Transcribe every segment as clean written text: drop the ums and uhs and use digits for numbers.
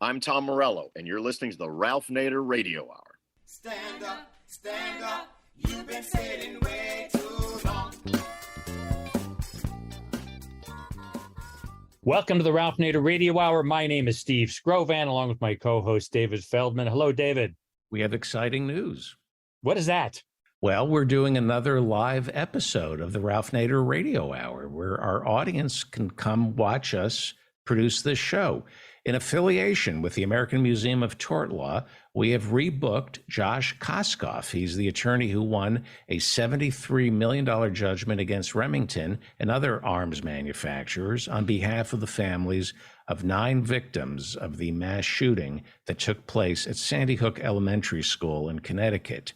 I'm Tom Morello, and you're listening to the Ralph Nader Radio Hour. Stand up, you've been sitting way too long. Welcome to the Ralph Nader Radio Hour. My name is Steve Scrovan, along with my co-host David Feldman. Hello, David. We have exciting news. What is that? Well, we're doing another live episode of the Ralph Nader Radio Hour, where our audience can come watch us produce this show. In affiliation with the American Museum of Tort Law, we have rebooked Josh Koskoff. He's the attorney who won a $73 million judgment against Remington and other arms manufacturers on behalf of the families of 9 victims of the mass shooting that took place at Sandy Hook Elementary School in Connecticut.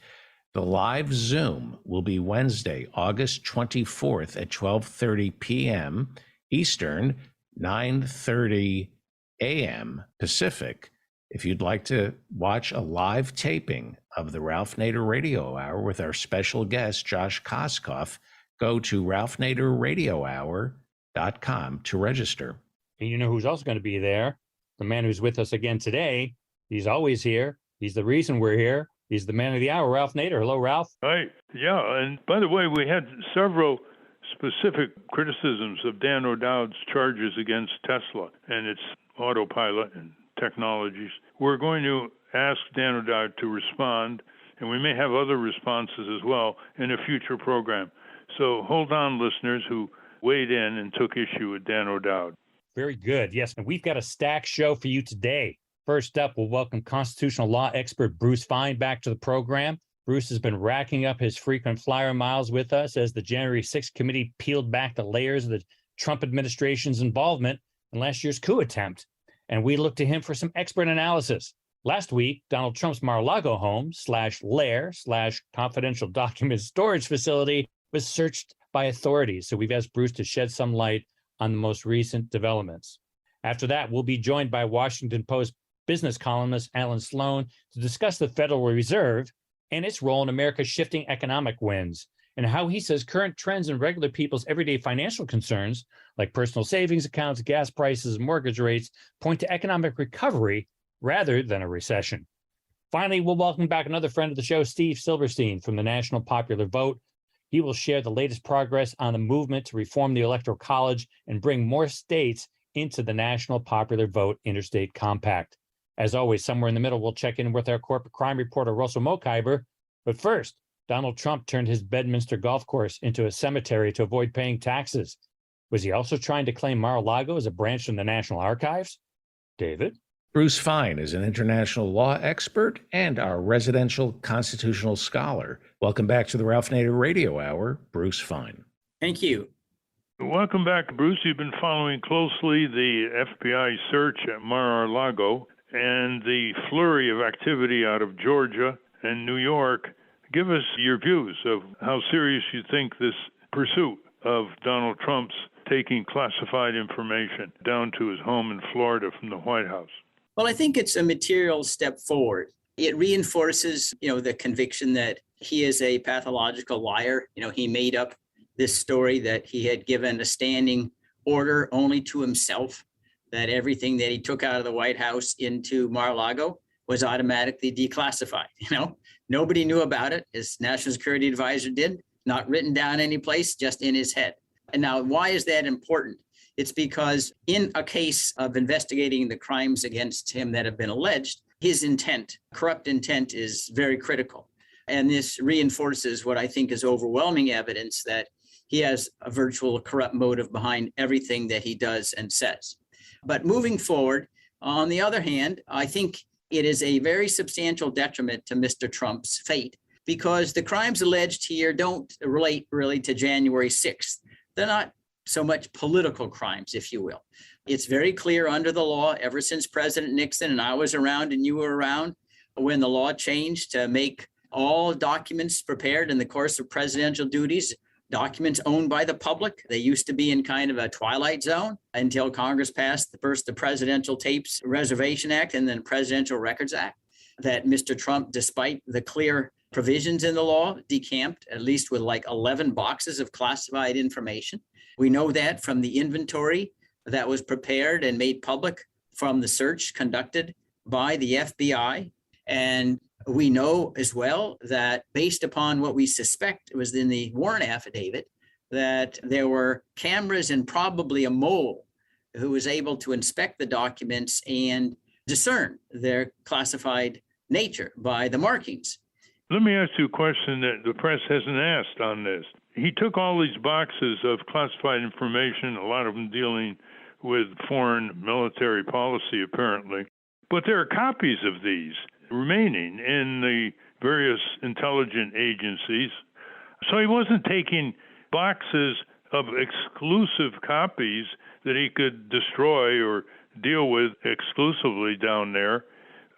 The live Zoom will be Wednesday, August 24th at 12:30 p.m. Eastern, 9:30 a.m. Pacific. If you'd like to watch a live taping of the Ralph Nader Radio Hour with our special guest, Josh Koskoff, go to ralphnaderradiohour.com to register. And you know who's also going to be there? The man who's with us again today. He's always here. He's the reason we're here. He's the man of the hour, Ralph Nader. Hello, Ralph. Hi. Yeah, and by the way, we had several specific criticisms of Dan O'Dowd's charges against Tesla and its autopilot and technologies. We're going to ask Dan O'Dowd to respond, and we may have other responses as well in a future program. So hold on, listeners who weighed in and took issue with Dan O'Dowd. Very good. Yes, and we've got a stacked show for you today. First up, we'll welcome constitutional law expert Bruce Fein back to the program. Bruce has been racking up his frequent flyer miles with us as the January 6th committee peeled back the layers of the Trump administration's involvement in last year's coup attempt. And we look to him for some expert analysis. Last week, Donald Trump's Mar-a-Lago home /lair/confidential document storage facility was searched by authorities. So we've asked Bruce to shed some light on the most recent developments. After that, we'll be joined by Washington Post business columnist Allan Sloan to discuss the Federal Reserve and its role in America's shifting economic winds, and how he says current trends in regular people's everyday financial concerns, like personal savings accounts, gas prices, and mortgage rates, point to economic recovery rather than a recession. Finally, we'll welcome back another friend of the show, Steve Silberstein from the National Popular Vote. He will share the latest progress on the movement to reform the Electoral College and bring more states into the National Popular Vote Interstate Compact. As always, somewhere in the middle, we'll check in with our corporate crime reporter, Russell Mokhiber. But first, Donald Trump turned his Bedminster golf course into a cemetery to avoid paying taxes. Was he also trying to claim Mar-a-Lago as a branch from the National Archives? David? Bruce Fein is an international law expert and our residential constitutional scholar. Welcome back to the Ralph Nader Radio Hour, Bruce Fein. Thank you. Welcome back, Bruce. You've been following closely the FBI search at Mar-a-Lago and the flurry of activity out of Georgia and New York. Give us your views of how serious you think this pursuit of Donald Trump's taking classified information down to his home in Florida from the White House. Well, I think it's a material step forward. It reinforces, the conviction that he is a pathological liar. He made up this story that he had given a standing order only to himself, that everything that he took out of the White House into Mar-a-Lago was automatically declassified. Nobody knew about it. His national security advisor did, not written down any place, just in his head. And now, why is that important? It's because in a case of investigating the crimes against him that have been alleged, his intent, corrupt intent, is very critical. And this reinforces what I think is overwhelming evidence that he has a virtual corrupt motive behind everything that he does and says. But moving forward, on the other hand, I think it is a very substantial detriment to Mr. Trump's fate, because the crimes alleged here don't relate really to January 6th. They're not so much political crimes, if you will. It's very clear under the law, ever since President Nixon and I was around and you were around, when the law changed to make all documents prepared in the course of presidential duties documents owned by the public. They used to be in kind of a twilight zone until Congress passed first the Presidential Tapes Reservation Act and then Presidential Records Act, that Mr. Trump, despite the clear provisions in the law, decamped at least with like 11 boxes of classified information. We know that from the inventory that was prepared and made public from the search conducted by the FBI. And we know as well that based upon what we suspect was in the warrant affidavit, that there were cameras and probably a mole who was able to inspect the documents and discern their classified nature by the markings. Let me ask you a question that the press hasn't asked on this. He took all these boxes of classified information, a lot of them dealing with foreign military policy, apparently. But there are copies of these remaining in the various intelligence agencies. So he wasn't taking boxes of exclusive copies that he could destroy or deal with exclusively down there.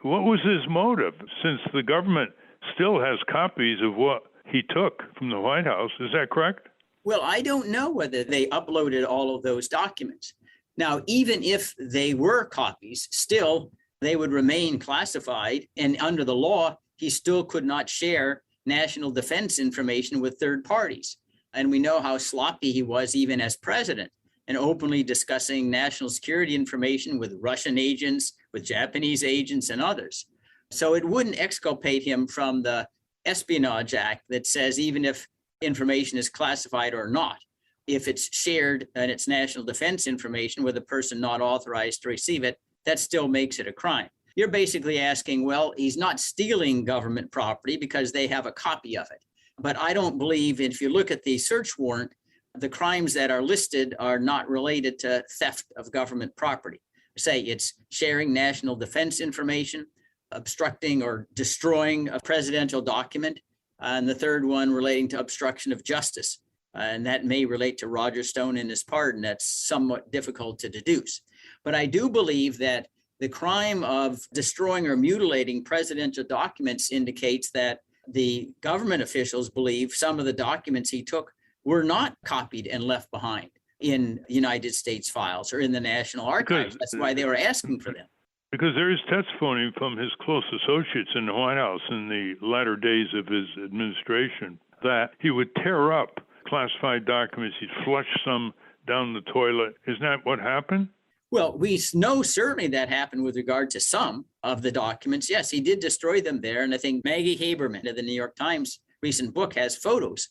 What was his motive? Since the government still has copies of what he took from the White House, is that correct? Well, I don't know whether they uploaded all of those documents. Now, even if they were copies, still they would remain classified. And under the law, he still could not share national defense information with third parties. And we know how sloppy he was even as president, and openly discussing national security information with Russian agents, with Japanese agents, and others. So it wouldn't exculpate him from the Espionage Act that says even if information is classified or not, if it's shared and it's national defense information with a person not authorized to receive it, that still makes it a crime. You're basically asking, well, he's not stealing government property because they have a copy of it. But I don't believe, if you look at the search warrant, the crimes that are listed are not related to theft of government property. Say it's sharing national defense information, obstructing or destroying a presidential document, and the third one relating to obstruction of justice. And that may relate to Roger Stone and his pardon. That's somewhat difficult to deduce. But I do believe that the crime of destroying or mutilating presidential documents indicates that the government officials believe some of the documents he took were not copied and left behind in United States files or in the National Archives. That's why they were asking for them. Because there is testimony from his close associates in the White House in the latter days of his administration that he would tear up classified documents. He'd flush some down the toilet. Isn't that what happened? Well, we know certainly that happened with regard to some of the documents. Yes, he did destroy them there. And I think Maggie Haberman of the New York Times recent book has photos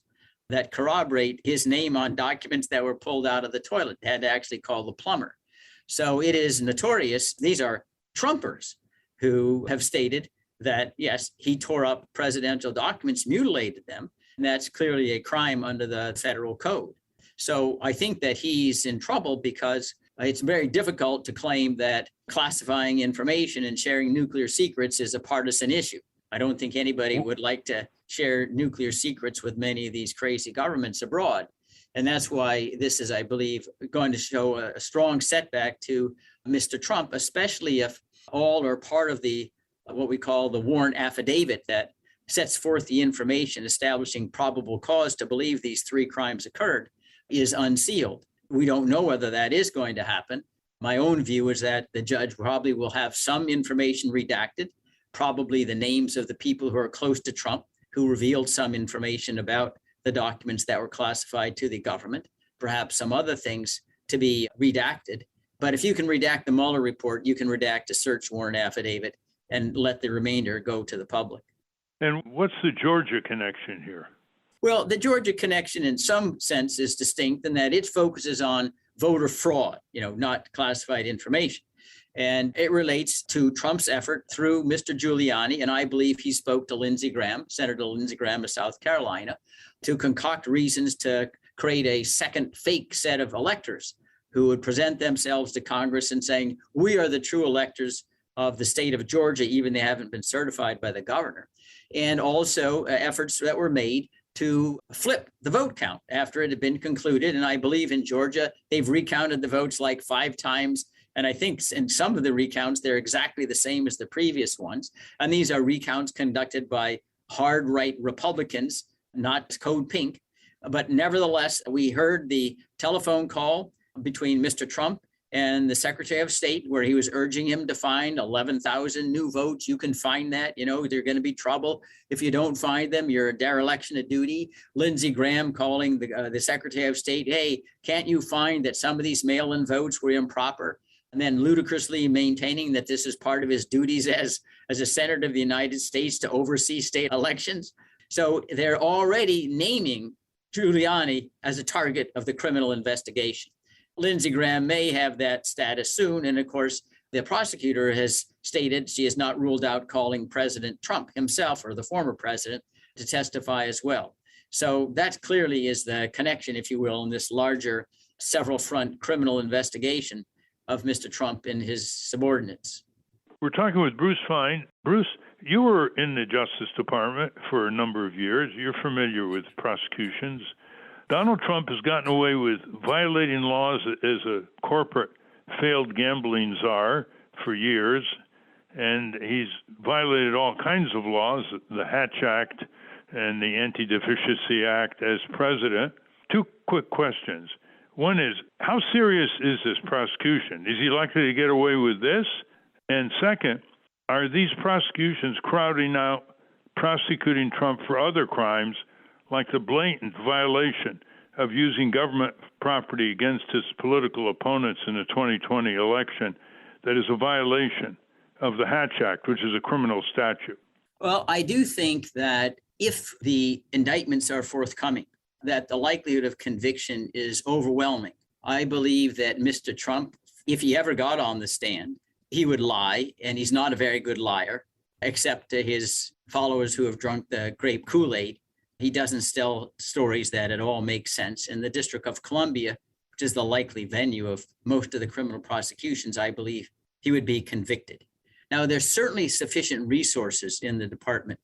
that corroborate his name on documents that were pulled out of the toilet. Had to actually call the plumber. So it is notorious. These are Trumpers who have stated that, yes, he tore up presidential documents, mutilated them. And that's clearly a crime under the federal code. So I think that he's in trouble because it's very difficult to claim that classifying information and sharing nuclear secrets is a partisan issue. I don't think anybody would like to share nuclear secrets with many of these crazy governments abroad. And that's why this is, I believe, going to show a strong setback to Mr. Trump, especially if all or part of the what we call the warrant affidavit that sets forth the information establishing probable cause to believe these three crimes occurred is unsealed. We don't know whether that is going to happen. My own view is that the judge probably will have some information redacted, probably the names of the people who are close to Trump, who revealed some information about the documents that were classified to the government, perhaps some other things to be redacted. But if you can redact the Mueller report, you can redact a search warrant affidavit and let the remainder go to the public. And what's the Georgia connection here? Well, the Georgia connection in some sense is distinct in that it focuses on voter fraud, not classified information. And it relates to Trump's effort through Mr. Giuliani, and I believe he spoke to Lindsey Graham, Senator Lindsey Graham of South Carolina, to concoct reasons to create a second fake set of electors who would present themselves to Congress and saying, we are the true electors of the state of Georgia, even they haven't been certified by the governor. And also efforts that were made to flip the vote count after it had been concluded. And I believe in Georgia, they've recounted the votes like 5 times. And I think in some of the recounts, they're exactly the same as the previous ones. And these are recounts conducted by hard right Republicans, not Code Pink. But nevertheless, we heard the telephone call between Mr. Trump and the Secretary of State, where he was urging him to find 11,000 new votes. You can find that, they're going to be trouble. If you don't find them, you're a dereliction of duty. Lindsey Graham calling the Secretary of State, hey, can't you find that some of these mail-in votes were improper? and then ludicrously maintaining that this is part of his duties as a senator of the United States to oversee state elections. So they're already naming Giuliani as a target of the criminal investigation. Lindsey Graham may have that status soon. And of course, the prosecutor has stated she has not ruled out calling President Trump himself or the former president to testify as well. So that clearly is the connection, if you will, in this larger several front criminal investigation of Mr. Trump and his subordinates. We're talking with Bruce Fein. Bruce, you were in the Justice Department for a number of years. You're familiar with prosecutions. Donald Trump has gotten away with violating laws as a corporate failed gambling czar for years, and he's violated all kinds of laws, the Hatch Act and the Anti-Deficiency Act as president. Two quick questions. One is, how serious is this prosecution? Is he likely to get away with this? And second, are these prosecutions crowding out prosecuting Trump for other crimes, like the blatant violation of using government property against his political opponents in the 2020 election that is a violation of the Hatch Act, which is a criminal statute? Well, I do think that if the indictments are forthcoming, that the likelihood of conviction is overwhelming. I believe that Mr. Trump, if he ever got on the stand, he would lie, and he's not a very good liar, except to his followers who have drunk the grape Kool-Aid. He doesn't tell stories that at all make sense. In the District of Columbia, which is the likely venue of most of the criminal prosecutions, I believe he would be convicted. Now, there's certainly sufficient resources in the department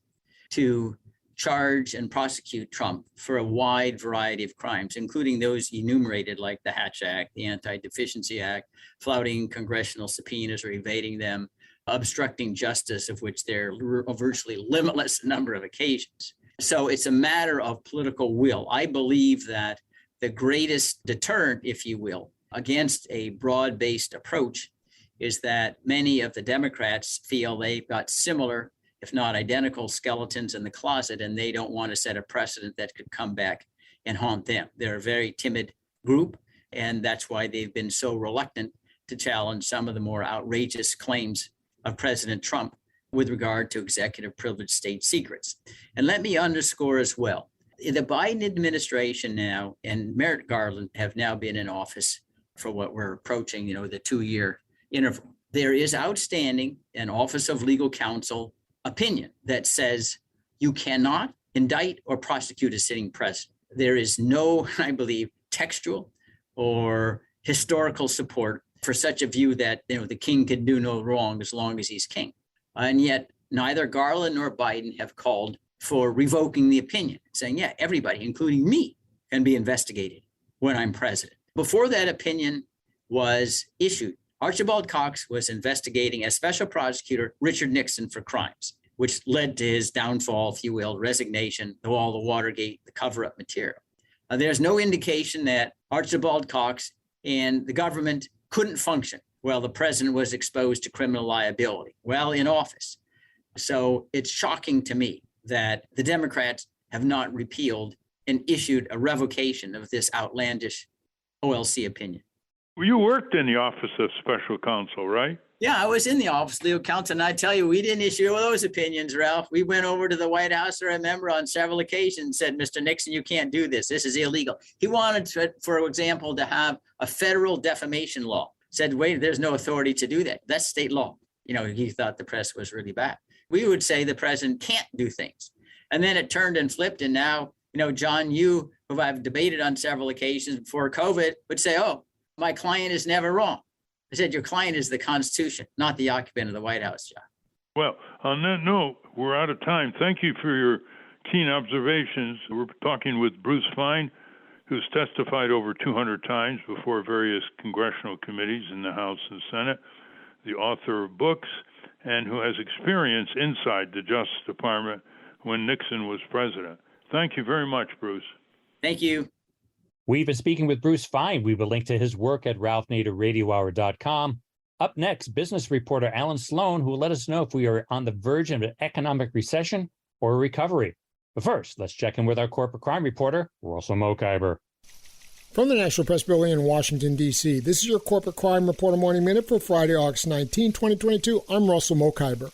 to charge and prosecute Trump for a wide variety of crimes, including those enumerated like the Hatch Act, the Anti-Deficiency Act, flouting congressional subpoenas or evading them, obstructing justice, of which there are a virtually limitless number of occasions. So it's a matter of political will. I believe that the greatest deterrent, if you will, against a broad-based approach is that many of the Democrats feel they've got similar, if not identical, skeletons in the closet, and they don't want to set a precedent that could come back and haunt them. They're a very timid group, and that's why they've been so reluctant to challenge some of the more outrageous claims of President Trump with regard to executive privileged state secrets. And let me underscore as well, the Biden administration now and Merrick Garland have now been in office for what we're approaching, the 2-year interval. There is outstanding an Office of Legal Counsel opinion that says you cannot indict or prosecute a sitting president. There is no, I believe, textual or historical support for such a view that the king can do no wrong as long as he's king. And yet neither Garland nor Biden have called for revoking the opinion, saying, yeah, everybody, including me, can be investigated when I'm president. Before that opinion was issued, Archibald Cox was investigating as special prosecutor Richard Nixon for crimes, which led to his downfall, if you will, resignation, all the Watergate, the cover-up material. There's no indication that Archibald Cox and the government couldn't function while the president was exposed to criminal liability while in office. So it's shocking to me that the Democrats have not repealed and issued a revocation of this outlandish OLC opinion. You worked in the Office of Special Counsel, right? Yeah, I was in the Office of Legal Counsel, and I tell you, we didn't issue those opinions, Ralph. We went over to the White House, I remember, on several occasions and said, Mr. Nixon, you can't do this. This is illegal. He wanted, to, for example, to have a federal defamation law. Said, wait, there's no authority to do that. That's state law. He thought the press was really bad. We would say the president can't do things. And then it turned and flipped, and now, John Yoo, who I've debated on several occasions before COVID, would say, oh, my client is never wrong. I said, your client is the Constitution, not the occupant of the White House, John. Well, on that note, we're out of time. Thank you for your keen observations. We're talking with Bruce Fein, who's testified over 200 times before various congressional committees in the House and Senate, the author of books, and who has experience inside the Justice Department when Nixon was president. Thank you very much, Bruce. Thank you. We've been speaking with Bruce Fein. We will link to his work at ralphnaderradiohour.com. Up next, business reporter Allan Sloan, who will let us know if we are on the verge of an economic recession or a recovery. But first, let's check in with our corporate crime reporter, Russell Mokhiber. From the National Press Building in Washington, D.C., this is your Corporate Crime Reporter Morning Minute for Friday, August 19, 2022. I'm Russell Mokhiber.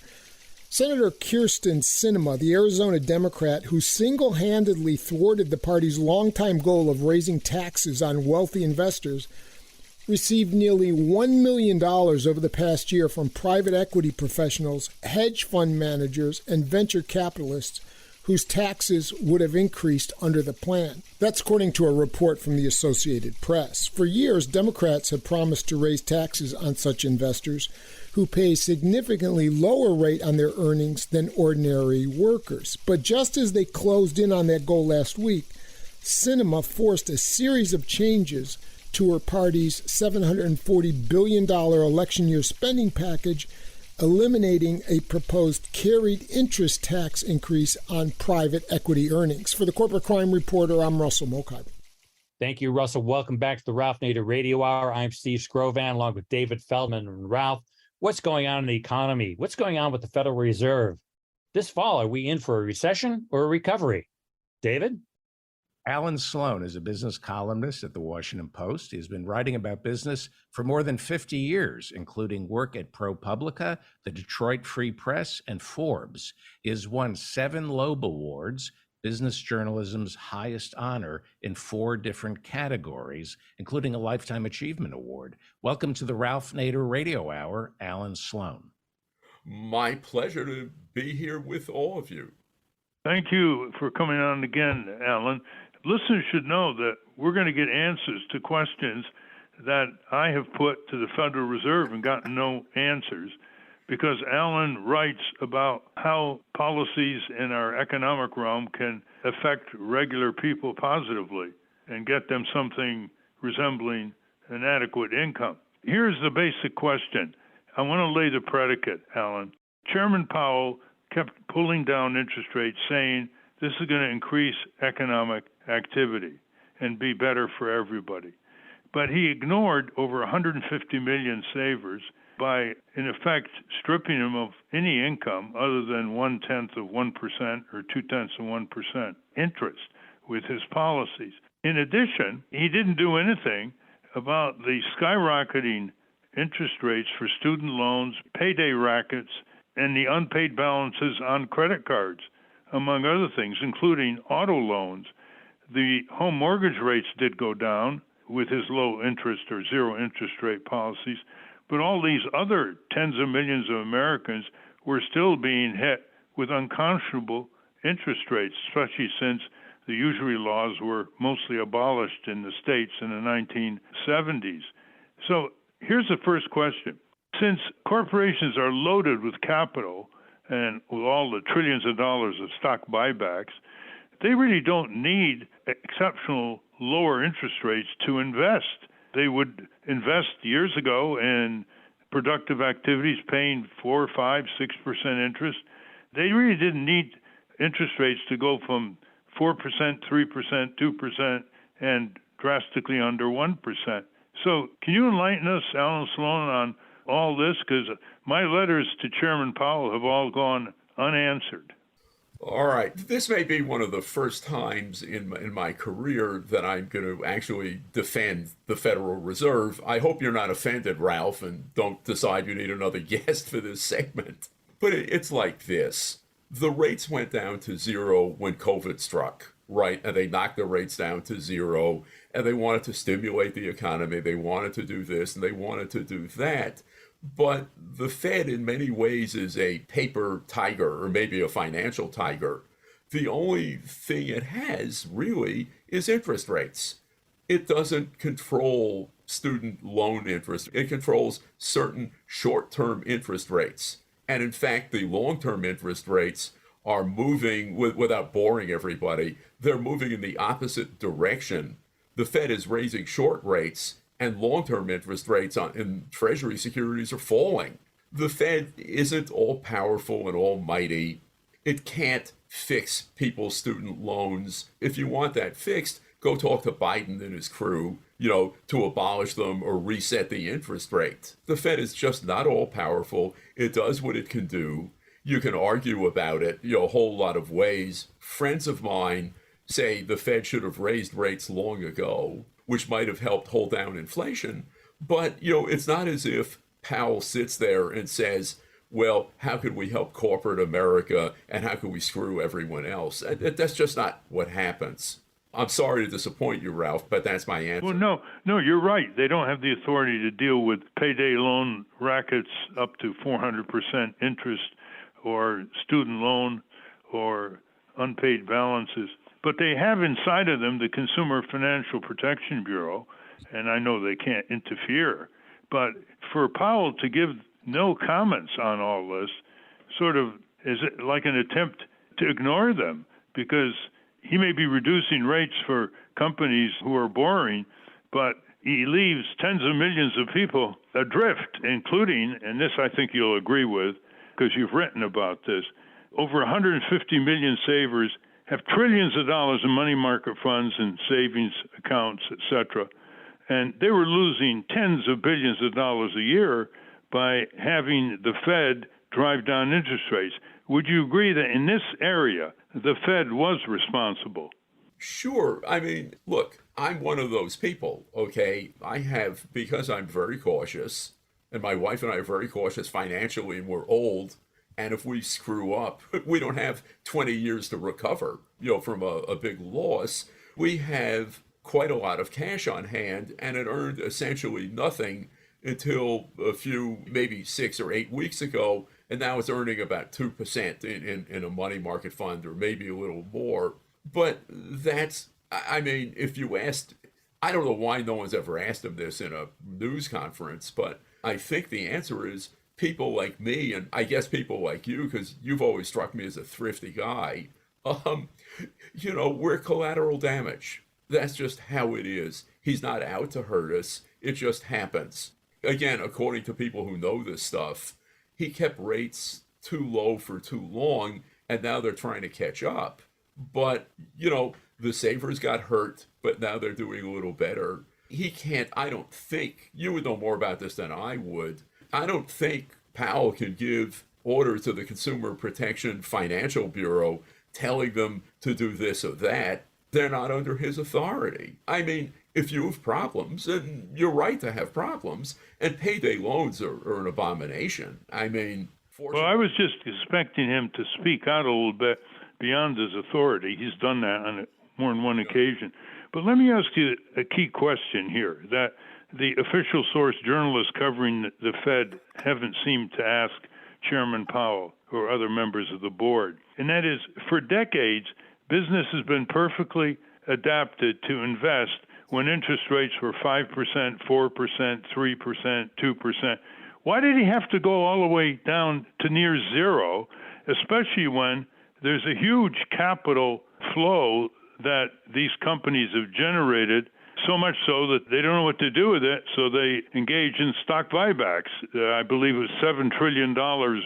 Senator Kyrsten Sinema, the Arizona Democrat who single-handedly thwarted the party's longtime goal of raising taxes on wealthy investors, received nearly $1 million over the past year from private equity professionals, hedge fund managers, and venture capitalists whose taxes would have increased under the plan. That's according to a report from the Associated Press. For years, Democrats have promised to raise taxes on such investors who pay a significantly lower rate on their earnings than ordinary workers. But just as they closed in on that goal last week, Sinema forced a series of changes to her party's $740 billion election year spending package, eliminating a proposed carried interest tax increase on private equity earnings. For the Corporate Crime Reporter, I'm Russell Mokhiber. Thank you, Russell. Welcome back to the Ralph Nader Radio Hour. I'm Steve Scrovan, along with David Feldman and Ralph. What's going on in the economy? What's going on with the Federal Reserve? This fall, are we in for a recession or a recovery? David? Allan Sloan is a business columnist at the Washington Post. He's been writing about business for more than 50 years, including work at ProPublica, the Detroit Free Press, and Forbes. He has won 7 Loeb Awards, business journalism's highest honor, in 4 different categories, including a Lifetime Achievement Award. Welcome to the Ralph Nader Radio Hour, Allan Sloan. My pleasure to be here with all of you. Thank you for coming on again, Alan. Listeners should know that we're going to get answers to questions that I have put to the Federal Reserve and gotten no answers, because Alan writes about how policies in our economic realm can affect regular people positively and get them something resembling an adequate income. Here's the basic question. I want to lay the predicate, Alan. Chairman Powell kept pulling down interest rates, saying this is going to increase economic activity and be better for everybody. But he ignored over 150 million savers by, in effect, stripping them of any income other than 0.1% or 0.2% interest with his policies. In addition, he didn't do anything about the skyrocketing interest rates for student loans, payday rackets, and the unpaid balances on credit cards, among other things, including auto loans. The home mortgage rates did go down with his low interest or zero interest rate policies, but all these other tens of millions of Americans were still being hit with unconscionable interest rates, especially since the usury laws were mostly abolished in the states in the 1970s. So here's the first question. Since corporations are loaded with capital and with all the trillions of dollars of stock buybacks, they really don't need exceptional lower interest rates to invest. They would invest years ago in productive activities paying 4, 5, 6% interest. They really didn't need interest rates to go from 4%, 3%, 2%, and drastically under 1%. So can you enlighten us, Allan Sloan, on all this? Because my letters to Chairman Powell have all gone unanswered. All right. This may be one of the first times in my career that I'm going to actually defend the Federal Reserve. I hope you're not offended, Ralph, and don't decide you need another guest for this segment. But it's like this. The rates went down to zero when COVID struck, right? And they knocked the rates down to zero, and they wanted to stimulate the economy. They wanted to do this, and they wanted to do that. But the Fed, in many ways, is a paper tiger, or maybe a financial tiger. The only thing it has, really, is interest rates. It doesn't control student loan interest. It controls certain short-term interest rates. And in fact, the long-term interest rates are moving, without boring everybody, they're moving in the opposite direction. The Fed is raising short rates, and long-term interest rates in Treasury securities are falling. The Fed isn't all-powerful and almighty. It can't fix people's student loans. If you want that fixed, go talk to Biden and his crew, to abolish them or reset the interest rate. The Fed is just not all-powerful. It does what it can do. You can argue about it, a whole lot of ways. Friends of mine say the Fed should have raised rates long ago. which might have helped hold down inflation. But, it's not as if Powell sits there and says, well, how could we help corporate America and how could we screw everyone else? That's just not what happens. I'm sorry to disappoint you, Ralph, but that's my answer. Well, no, you're right. They don't have the authority to deal with payday loan rackets up to 400% interest or student loan or unpaid balances. But they have inside of them the Consumer Financial Protection Bureau, and I know they can't interfere. But for Powell to give no comments on all this sort of is like an attempt to ignore them, because he may be reducing rates for companies who are boring, but he leaves tens of millions of people adrift, including, and this I think you'll agree with because you've written about this, over 150 million savers have trillions of dollars in money market funds and savings accounts, etc. And they were losing tens of billions of dollars a year by having the Fed drive down interest rates. Would you agree that in this area, the Fed was responsible? Sure. I mean, look, I'm one of those people, okay? Because I'm very cautious, and my wife and I are very cautious financially, and we're old, and if we screw up, we don't have 20 years to recover, from a big loss. We have quite a lot of cash on hand, and it earned essentially nothing until a few, maybe 6 or 8 weeks ago, and now it's earning about 2% in a money market fund, or maybe a little more. But if you asked, I don't know why no one's ever asked him this in a news conference, but I think the answer is people like me, and I guess people like you, because you've always struck me as a thrifty guy, we're collateral damage. That's just how it is. He's not out to hurt us. It just happens. Again, according to people who know this stuff, he kept rates too low for too long, and now they're trying to catch up. But, the savers got hurt, but now they're doing a little better. I don't think, you would know more about this than I would. I don't think Powell can give orders to the Consumer Protection Financial Bureau telling them to do this or that. They're not under his authority. I mean, if you have problems, and you're right to have problems, and payday loans are an abomination. I mean, well, I was just expecting him to speak out a little bit beyond his authority. He's done that on more than one occasion. But let me ask you a key question here that the official source journalists covering the Fed haven't seemed to ask Chairman Powell or other members of the board. And that is, for decades, business has been perfectly adapted to invest when interest rates were 5%, 4%, 3%, 2%. Why did he have to go all the way down to near zero, especially when there's a huge capital flow that these companies have generated, so much so that they don't know what to do with it, so they engage in stock buybacks. I believe it was $7 trillion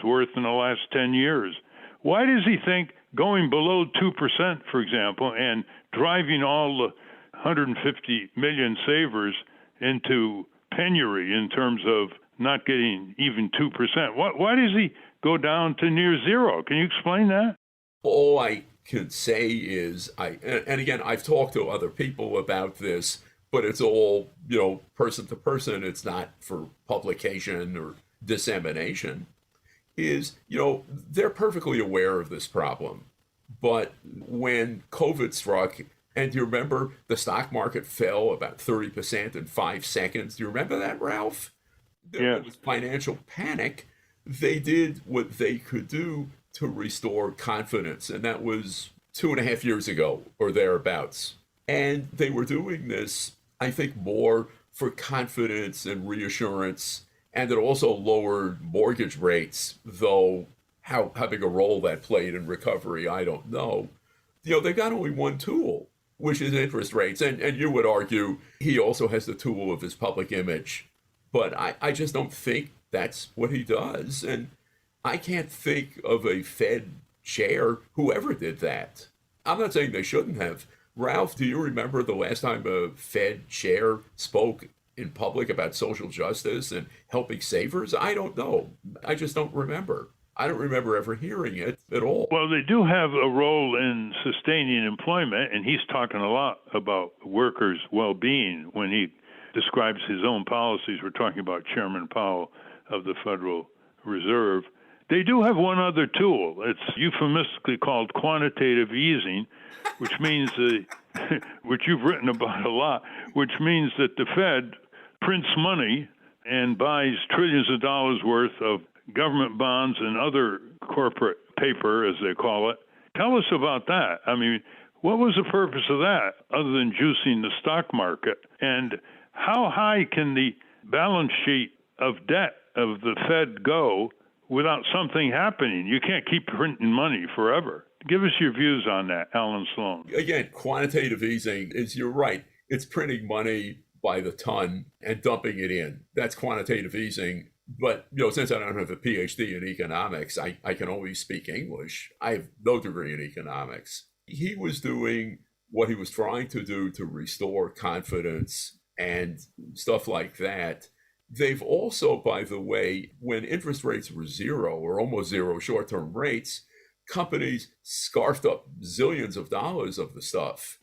worth in the last 10 years. Why does he think going below 2%, for example, and driving all the 150 million savers into penury in terms of not getting even 2%? Why does he go down to near zero? Can you explain that? All I can say is, and again, I've talked to other people about this, but it's all, person to person. It's not for publication or dissemination. Is, they're perfectly aware of this problem. But when COVID struck, and do you remember the stock market fell about 30% in 5 seconds? Do you remember that, Ralph? There was financial panic. They did what they could do to restore confidence, and that was 2.5 years ago or thereabouts. And they were doing this, I think, more for confidence and reassurance, and it also lowered mortgage rates, though how big a role that played in recovery, I don't know. They've got only one tool, which is interest rates, and you would argue he also has the tool of his public image. But I just don't think that's what he does, and I can't think of a Fed chair who ever did that. I'm not saying they shouldn't have. Ralph, do you remember the last time a Fed chair spoke in public about social justice and helping savers? I don't know. I just don't remember. I don't remember ever hearing it at all. Well, they do have a role in sustaining employment, and he's talking a lot about workers' well-being when he describes his own policies. We're talking about Chairman Powell of the Federal Reserve. They do have one other tool. It's euphemistically called quantitative easing, which means, which you've written about a lot, which means that the Fed prints money and buys trillions of dollars worth of government bonds and other corporate paper, as they call it. Tell us about that. I mean, what was the purpose of that other than juicing the stock market? And how high can the balance sheet of debt of the Fed go without something happening? You can't keep printing money forever. Give us your views on that, Allan Sloan. Again, quantitative easing is, you're right, it's printing money by the ton and dumping it in. That's quantitative easing. But, since I don't have a PhD in economics, I can only speak English. I have no degree in economics. He was doing what he was trying to do to restore confidence and stuff like that. They've also, by the way, when interest rates were zero or almost zero short-term rates, companies scarfed up zillions of dollars of the stuff.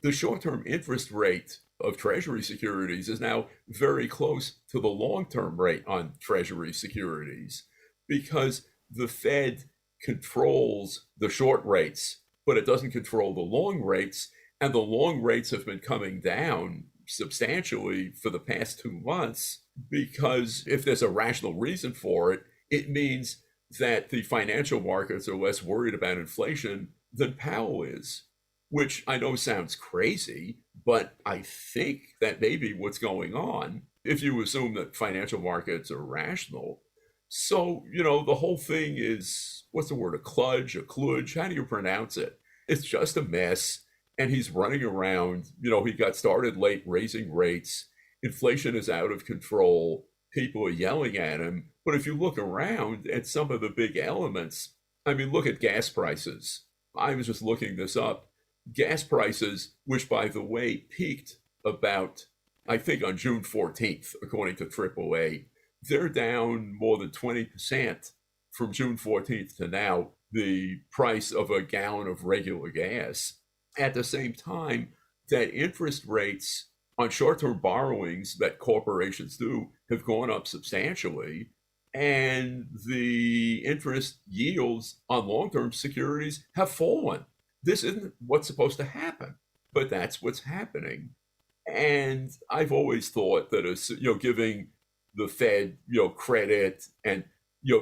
The short-term interest rate of Treasury securities is now very close to the long-term rate on Treasury securities because the Fed controls the short rates, but it doesn't control the long rates. And the long rates have been coming down substantially for the past 2 months because if there's a rational reason for it, it means that the financial markets are less worried about inflation than Powell is, which I know sounds crazy, but I think that may be what's going on if you assume that financial markets are rational. So, the whole thing is, what's the word, a kludge? How do you pronounce it? It's just a mess. And he's running around, he got started late raising rates. Inflation is out of control. People are yelling at him. But if you look around at some of the big elements, look at gas prices. I was just looking this up. Gas prices, which, by the way, peaked about, I think, on June 14th, according to AAA, they're down more than 20% from June 14th to now, the price of a gallon of regular gas. At the same time, that interest rates on short-term borrowings that corporations do have gone up substantially, and the interest yields on long-term securities have fallen. This isn't what's supposed to happen, but that's what's happening. And I've always thought that, giving the Fed, credit and,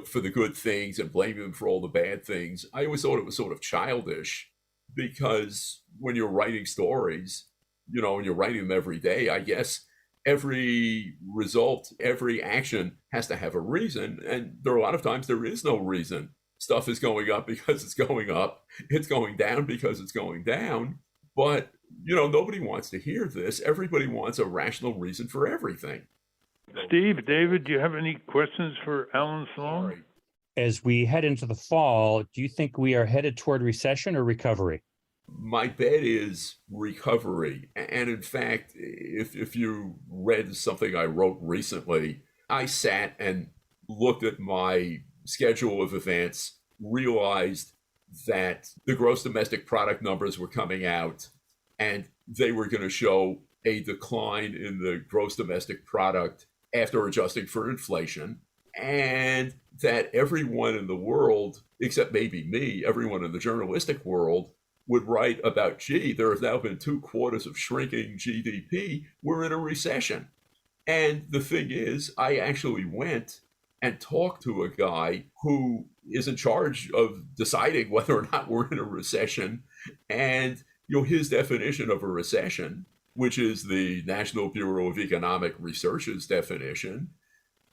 for the good things and blaming them for all the bad things, I always thought it was sort of childish because when you're writing stories, and you're writing them every day, I guess every result, every action has to have a reason. And there are a lot of times there is no reason. Stuff is going up because it's going up. It's going down because it's going down. But, nobody wants to hear this. Everybody wants a rational reason for everything. Steve, David, do you have any questions for Allan Sloan? As we head into the fall, do you think we are headed toward recession or recovery? My bet is recovery. And in fact, if you read something I wrote recently, I sat and looked at my schedule of events, realized that the gross domestic product numbers were coming out and they were going to show a decline in the gross domestic product after adjusting for inflation, and that everyone in the world, except maybe me, everyone in the journalistic world, would write about, gee, there have now been 2 quarters of shrinking GDP. We're in a recession. And the thing is, I actually went and talked to a guy who is in charge of deciding whether or not we're in a recession. And, his definition of a recession, which is the National Bureau of Economic Research's definition,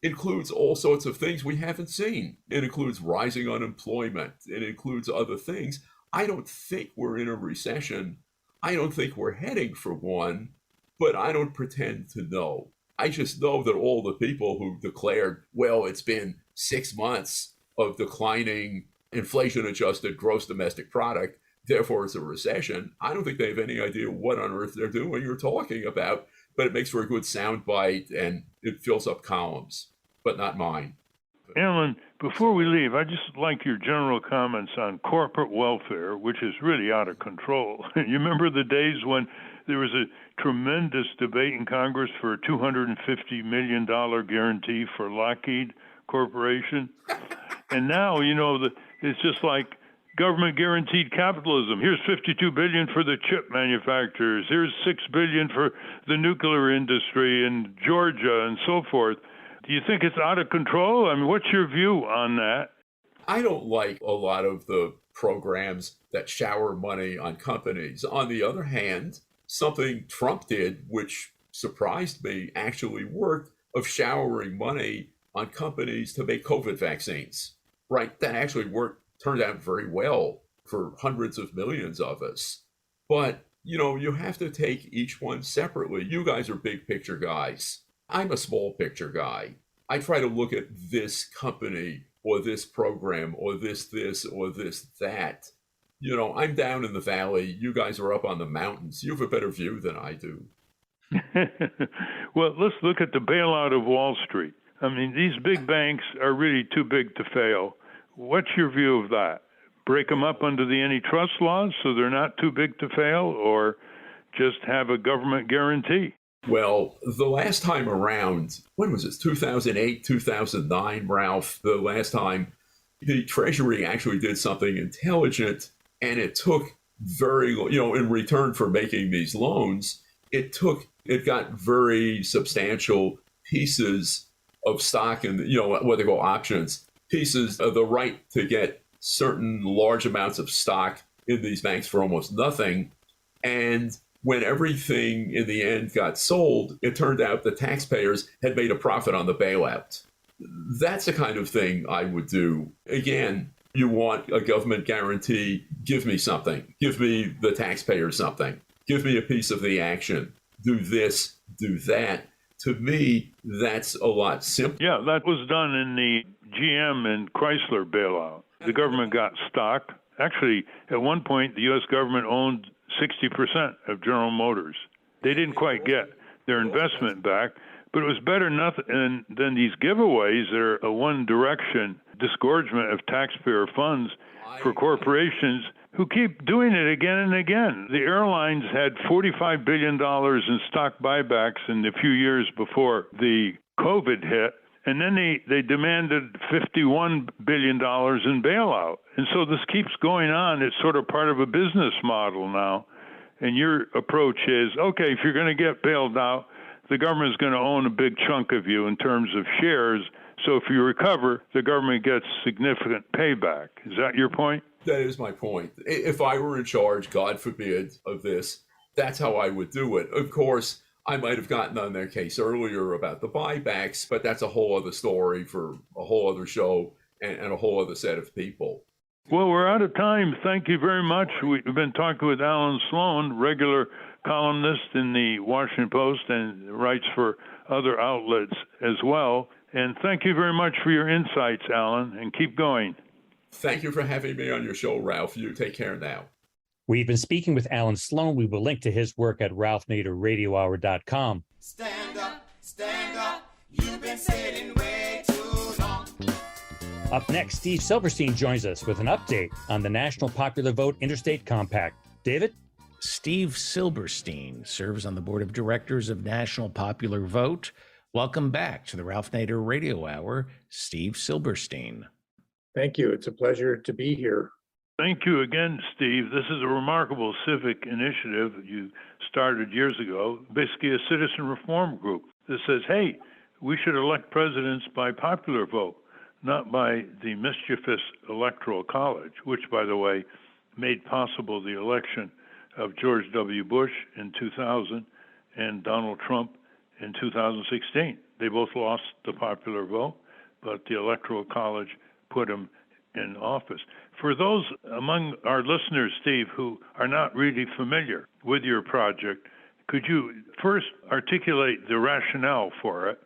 includes all sorts of things we haven't seen. It includes rising unemployment. It includes other things. I don't think we're in a recession. I don't think we're heading for one, but I don't pretend to know. I just know that all the people who declared, well, it's been 6 months of declining inflation-adjusted gross domestic product, therefore it's a recession, I don't think they have any idea what on earth they're doing or talking about, but it makes for a good soundbite and it fills up columns, but not mine. Allan, before we leave, I just like your general comments on corporate welfare, which is really out of control. You remember the days when there was a tremendous debate in Congress for a $250 million guarantee for Lockheed Corporation? And now, it's just like government guaranteed capitalism. Here's $52 billion for the chip manufacturers. Here's $6 billion for the nuclear industry in Georgia and so forth. Do you think it's out of control? I mean, what's your view on that? I don't like a lot of the programs that shower money on companies. On the other hand, something Trump did, which surprised me, actually worked, of showering money on companies to make COVID vaccines. Right? That actually turned out very well for hundreds of millions of us. But, you have to take each one separately. You guys are big picture guys. I'm a small picture guy. I try to look at this company or this program or this or this that. I'm down in the valley. You guys are up on the mountains. You have a better view than I do. Well, let's look at the bailout of Wall Street. I mean, these big banks are really too big to fail. What's your view of that? Break them up under the antitrust laws so they're not too big to fail, or just have a government guarantee? Well, the last time around, when was this? 2008, 2009, Ralph, the last time the Treasury actually did something intelligent, and it took in return for making these loans, it got very substantial pieces of stock and, what they call options, pieces of the right to get certain large amounts of stock in these banks for almost nothing. And when everything in the end got sold, it turned out the taxpayers had made a profit on the bailout. That's the kind of thing I would do. Again, you want a government guarantee, give me something. Give me the taxpayers something. Give me a piece of the action. Do this, do that. To me, that's a lot simpler. Yeah, that was done in the GM and Chrysler bailout. The government got stock. Actually, at one point, the U.S. government owned 60% of General Motors. They didn't quite get their investment back, but it was better than these giveaways that are a one-direction disgorgement of taxpayer funds for corporations who keep doing it again and again. The airlines had $45 billion in stock buybacks in the few years before the COVID hit, and then they demanded $51 billion in bailout. And so this keeps going on. It's sort of part of a business model now. And your approach is, okay, if you're going to get bailed out, the government is going to own a big chunk of you in terms of shares. So if you recover, the government gets significant payback. Is that your point? That is my point. If I were in charge, God forbid, of this, that's how I would do it. Of course, I might have gotten on their case earlier about the buybacks, but that's a whole other story for a whole other show and a whole other set of people. Well, we're out of time. Thank you very much. We've been talking with Allan Sloan, regular columnist in the Washington Post and writes for other outlets as well. And thank you very much for your insights, Allan, and keep going. Thank you for having me on your show, Ralph. You take care now. We've been speaking with Allan Sloan. We will link to his work at ralphnaderradiohour.com. Stand up, you've been sitting way too long. Up next, Steve Silberstein joins us with an update on the National Popular Vote Interstate Compact. David? Steve Silberstein serves on the board of directors of National Popular Vote. Welcome back to the Ralph Nader Radio Hour, Steve Silberstein. Thank you. It's a pleasure to be here. Thank you again, Steve. This is a remarkable civic initiative that you started years ago, basically a citizen reform group that says, hey, we should elect presidents by popular vote, not by the mischievous Electoral College, which, by the way, made possible the election of George W. Bush in 2000 and Donald Trump in 2016. They both lost the popular vote, but the Electoral College put them in office. For those among our listeners, Steve, who are not really familiar with your project, could you first articulate the rationale for it,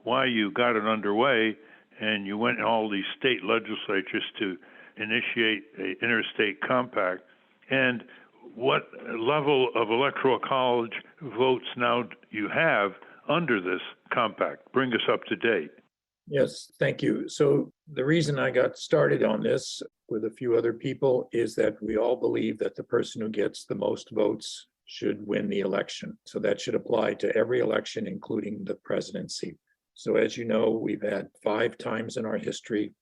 why you got it underway, and you went in all these state legislatures to initiate an interstate compact, and what level of Electoral College votes now you have under this compact? Bring us up to date. Yes, thank you. So the reason I got started on this with a few other people is that we all believe that the person who gets the most votes should win the election. So that should apply to every election, including the presidency. So as you know, we've had 5 times in our history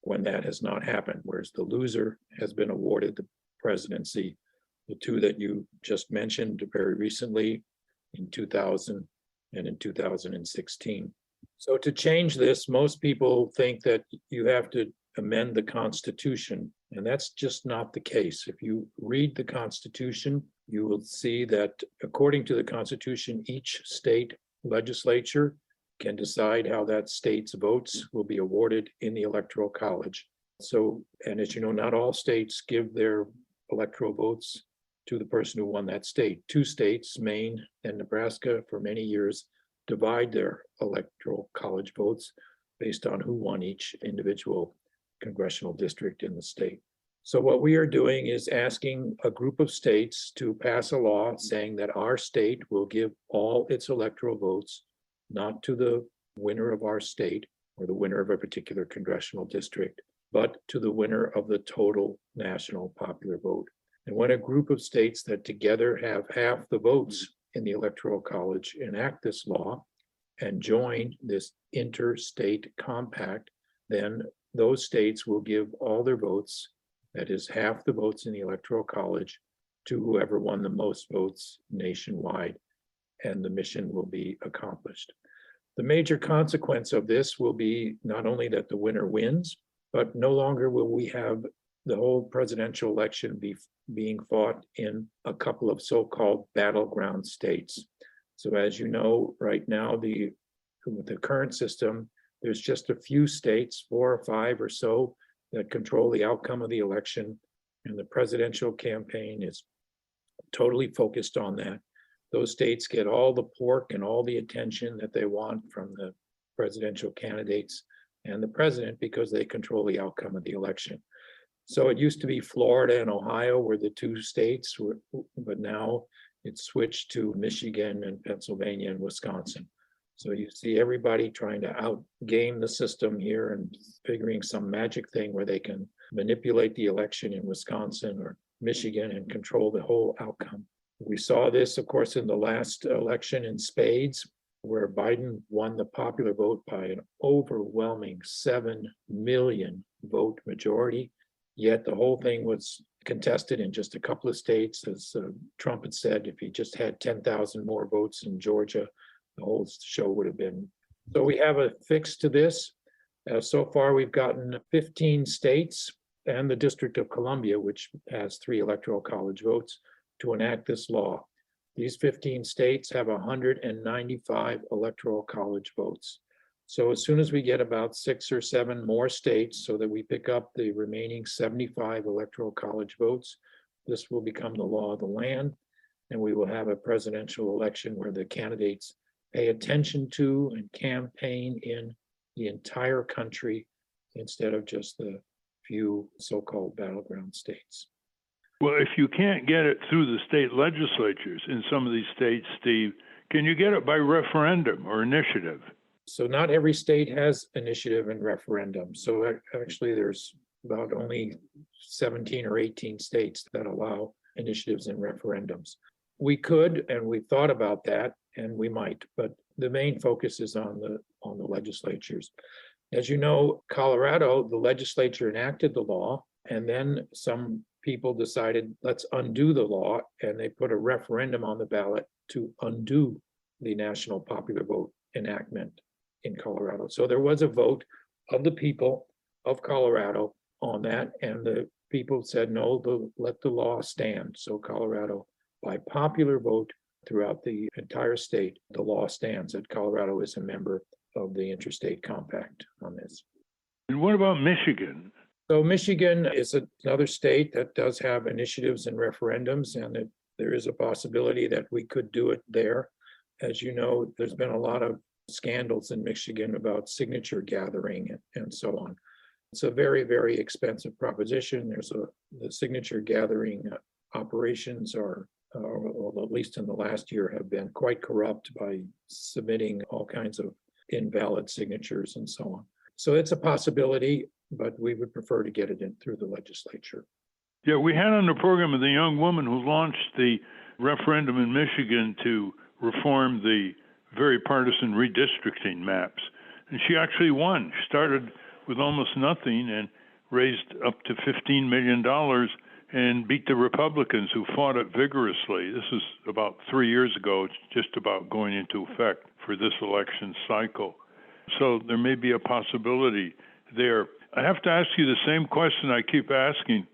when that has not happened, whereas the loser has been awarded the presidency. The 2 that you just mentioned very recently in 2000 and in 2016. So to change this, most people think that you have to amend the Constitution, and that's just not the case. If you read the Constitution, you will see that according to the Constitution, each state legislature can decide how that state's votes will be awarded in the Electoral College. So, and as you know, not all states give their electoral votes to the person who won that state. 2 states, Maine and Nebraska, for many years divide their electoral college votes based on who won each individual congressional district in the state. So what we are doing is asking a group of states to pass a law saying that our state will give all its electoral votes, not to the winner of our state or the winner of a particular congressional district, but to the winner of the total national popular vote. And when a group of states that together have half the votes in the Electoral College enact this law and join this interstate compact, then those states will give all their votes, that is half the votes in the Electoral College, to whoever won the most votes nationwide, and the mission will be accomplished. The major consequence of this will be not only that the winner wins, but no longer will we have the whole presidential election being fought in a couple of so-called battleground states. So as you know, right now, with the current system, there's just a few states, 4 or 5 or so, that control the outcome of the election, and the presidential campaign is totally focused on that. Those states get all the pork and all the attention that they want from the presidential candidates and the president because they control the outcome of the election. So it used to be Florida and Ohio were the 2 states, but now it's switched to Michigan and Pennsylvania and Wisconsin. So you see everybody trying to outgame the system here and figuring some magic thing where they can manipulate the election in Wisconsin or Michigan and control the whole outcome. We saw this, of course, in the last election in spades, where Biden won the popular vote by an overwhelming 7 million vote majority. Yet the whole thing was contested in just a couple of states. As Trump had said, if he just had 10,000 more votes in Georgia, the whole show would have been. So we have a fix to this. So far, we've gotten 15 states and the District of Columbia, which has 3 electoral college votes, to enact this law. These 15 states have 195 electoral college votes. So as soon as we get about 6 or 7 more states so that we pick up the remaining 75 electoral college votes, this will become the law of the land, and we will have a presidential election where the candidates pay attention to and campaign in the entire country instead of just the few so-called battleground states. Well, if you can't get it through the state legislatures in some of these states, Steve, can you get it by referendum or initiative? So not every state has initiative and referendum. So actually there's about only 17 or 18 states that allow initiatives and referendums. We could, and we thought about that, and we might, but the main focus is on the legislatures. As you know, Colorado, the legislature enacted the law, and then some people decided, let's undo the law, and they put a referendum on the ballot to undo the national popular vote enactment in Colorado. So there was a vote of the people of Colorado on that, and the people said, no, let the law stand. So Colorado, by popular vote throughout the entire state, the law stands that Colorado is a member of the Interstate Compact on this. And what about Michigan? So Michigan is another state that does have initiatives and referendums, and there is a possibility that we could do it there. As you know, there's been a lot of scandals in Michigan about signature gathering and so on. It's a very, very expensive proposition. The signature gathering operations are, or at least in the last year, have been quite corrupt by submitting all kinds of invalid signatures and so on. So it's a possibility, but we would prefer to get it in through the legislature. Yeah, we had on the program the young woman who launched the referendum in Michigan to reform the very partisan redistricting maps. And she actually won. She started with almost nothing and raised up to $15 million and beat the Republicans who fought it vigorously. This is about 3 years ago. It's just about going into effect for this election cycle. So there may be a possibility there. I have to ask you the same question I keep asking.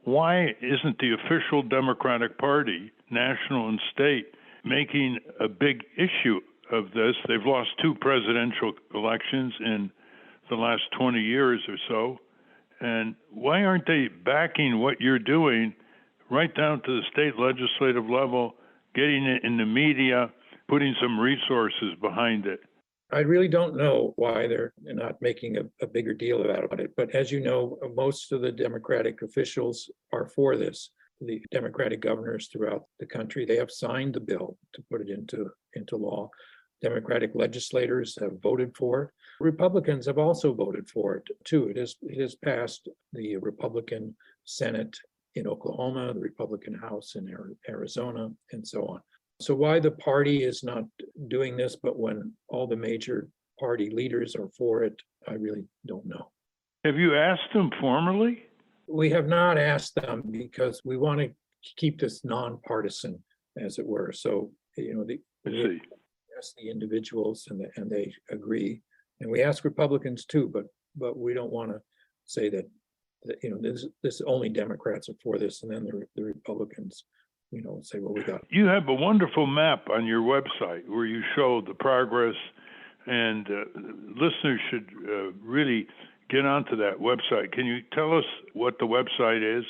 Why isn't the official Democratic Party, national and state, making a big issue of this? They've lost 2 presidential elections in the last 20 years or so. And why aren't they backing what you're doing right down to the state legislative level, getting it in the media, putting some resources behind it? I really don't know why they're not making a bigger deal about it. But as you know, most of the Democratic officials are for this. The Democratic governors throughout the country, they have signed the bill to put it into law. Democratic legislators have voted for it. Republicans have also voted for it too. It has passed the Republican Senate in Oklahoma, the Republican House in Arizona, and so on. So why the party is not doing this, but when all the major party leaders are for it, I really don't know. Have you asked them formally? We have not asked them because we want to keep this nonpartisan, as it were. So, we ask the individuals and they agree. And we ask Republicans too, but we don't want to say that this only Democrats are for this, and then the Republicans say, well, we got. You have a wonderful map on your website where you show the progress, and listeners should really get onto that website. Can you tell us what the website is?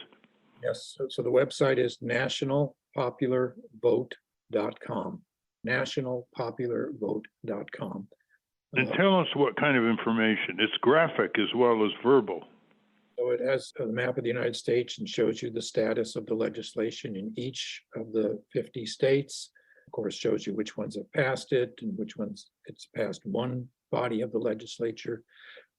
Yes. So the website is nationalpopularvote.com. Nationalpopularvote.com. And tell us what kind of information. It's graphic as well as verbal. So it has a map of the United States and shows you the status of the legislation in each of the 50 states. Of course, shows you which ones have passed it and which ones it's passed one body of the legislature.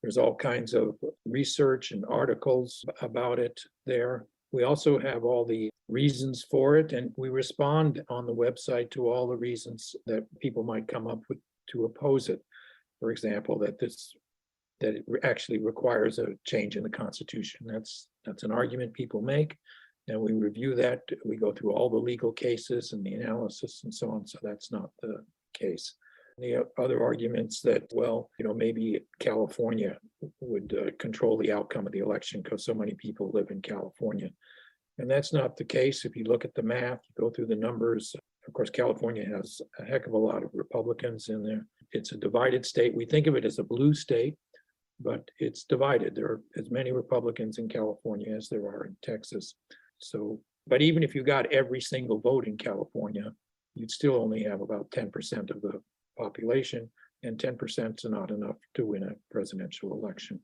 There's all kinds of research and articles about it there. We also have all the reasons for it, and we respond on the website to all the reasons that people might come up with to oppose it. For example, that it actually requires a change in the Constitution. That's an argument people make, and we review that. We go through all the legal cases and the analysis and so on, so that's not the case. The other arguments that, maybe California would control the outcome of the election because so many people live in California. And that's not the case. If you look at the math, you go through the numbers. Of course, California has a heck of a lot of Republicans in there. It's a divided state. We think of it as a blue state, but it's divided. There are as many Republicans in California as there are in Texas. But even if you got every single vote in California, you'd still only have about 10% of the population, and 10% is not enough to win a presidential election.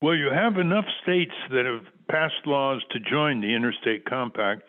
Well, you have enough states that have passed laws to join the Interstate Compact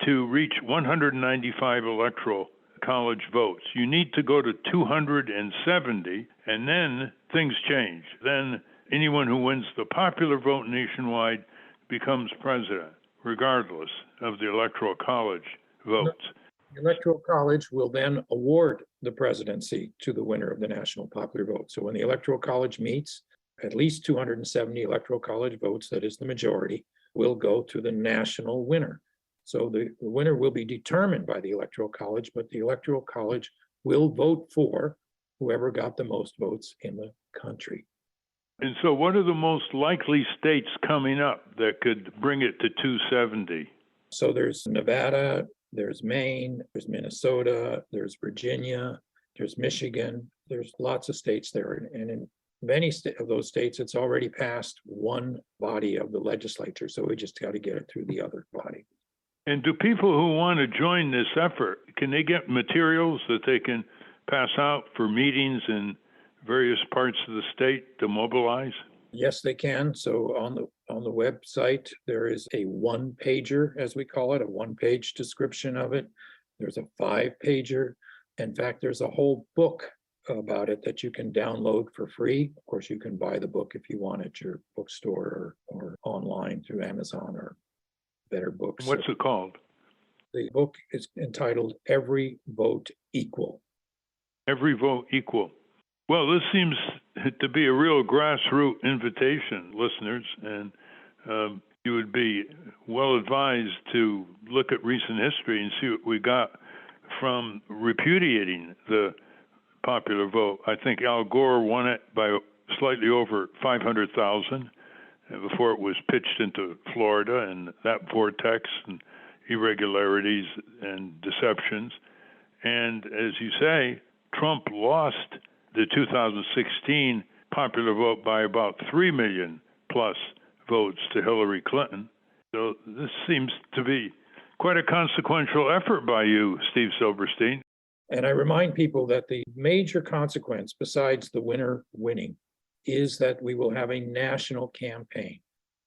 to reach 195 electoral college votes. You need to go to 270, and then things change. Then anyone who wins the popular vote nationwide becomes president, regardless of the Electoral College votes. The Electoral College will then award the presidency to the winner of the national popular vote. So when the Electoral College meets, at least 270 Electoral College votes, that is the majority, will go to the national winner. So the winner will be determined by the Electoral College, but the Electoral College will vote for whoever got the most votes in the country. And so what are the most likely states coming up that could bring it to 270? So there's Nevada, there's Maine, there's Minnesota, there's Virginia, there's Michigan, there's lots of states there. And in many of those states, it's already passed one body of the legislature. So we just got to get it through the other body. And do people who want to join this effort, can they get materials that they can pass out for meetings in various parts of the state to mobilize? Yes, they can. So on the website, there is a one-pager, as we call it, a one-page description of it. There's a 5-pager. In fact, there's a whole book about it that you can download for free. Of course, you can buy the book if you want at your bookstore or online through Amazon or Better Books. What's it called? The book is entitled Every Vote Equal. Every Vote Equal. Well, this seems to be a real grassroots invitation, listeners, and you would be well advised to look at recent history and see what we got from repudiating the popular vote. I think Al Gore won it by slightly over 500,000 before it was pitched into Florida and that vortex and irregularities and deceptions. And as you say, Trump lost the 2016 popular vote by about 3 million plus votes to Hillary Clinton. So this seems to be quite a consequential effort by you, Steve Silberstein. And I remind people that the major consequence, besides the winner winning, is that we will have a national campaign.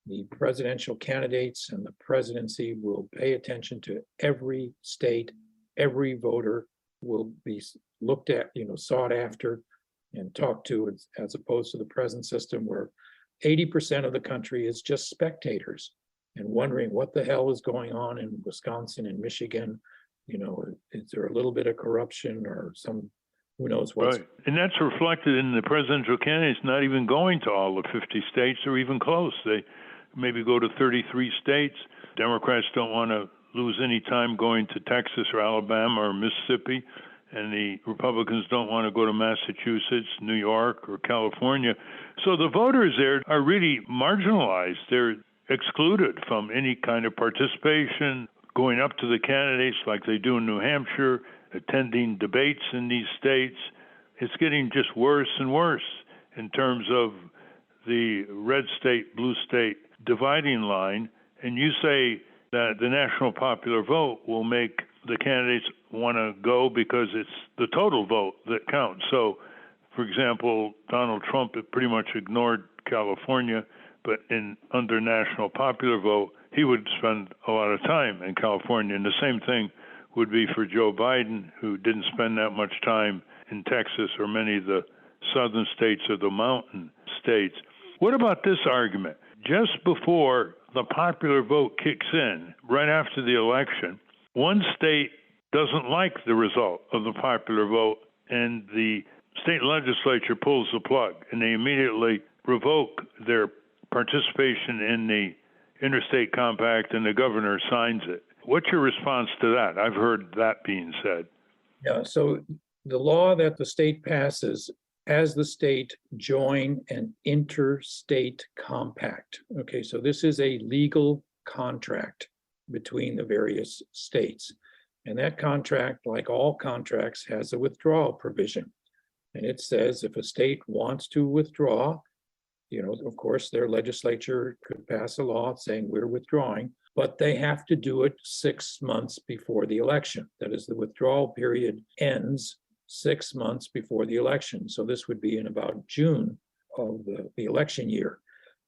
The presidential candidates and the presidency will pay attention to every state. Every voter will be looked at, sought after and talked to, as opposed to the present system where 80% of the country is just spectators and wondering what the hell is going on in Wisconsin and Michigan. Is there a little bit of corruption or who knows what's... Right. And that's reflected in the presidential candidates not even going to all the 50 states or even close. They maybe go to 33 states. Democrats don't want to lose any time going to Texas or Alabama or Mississippi. And the Republicans don't want to go to Massachusetts, New York, or California. So the voters there are really marginalized. They're excluded from any kind of participation, going up to the candidates like they do in New Hampshire, attending debates in these states. It's getting just worse and worse in terms of the red state, blue state dividing line. And you say that the national popular vote will make the candidates want to go because it's the total vote that counts. So, for example, Donald Trump pretty much ignored California, but under national popular vote, he would spend a lot of time in California. And the same thing would be for Joe Biden, who didn't spend that much time in Texas or many of the southern states or the mountain states. What about this argument? Just before the popular vote kicks in, right after the election, one state doesn't like the result of the popular vote, and the state legislature pulls the plug, and they immediately revoke their participation in the interstate compact, and the governor signs it. What's your response to that? I've heard that being said. Yeah, so the law that the state passes has the state join an interstate compact. Okay, so this is a legal contract between the various states. And that contract, like all contracts, has a withdrawal provision. And it says if a state wants to withdraw, of course, their legislature could pass a law saying we're withdrawing, but they have to do it 6 months before the election. That is, the withdrawal period ends 6 months before the election. So this would be in about June of the election year.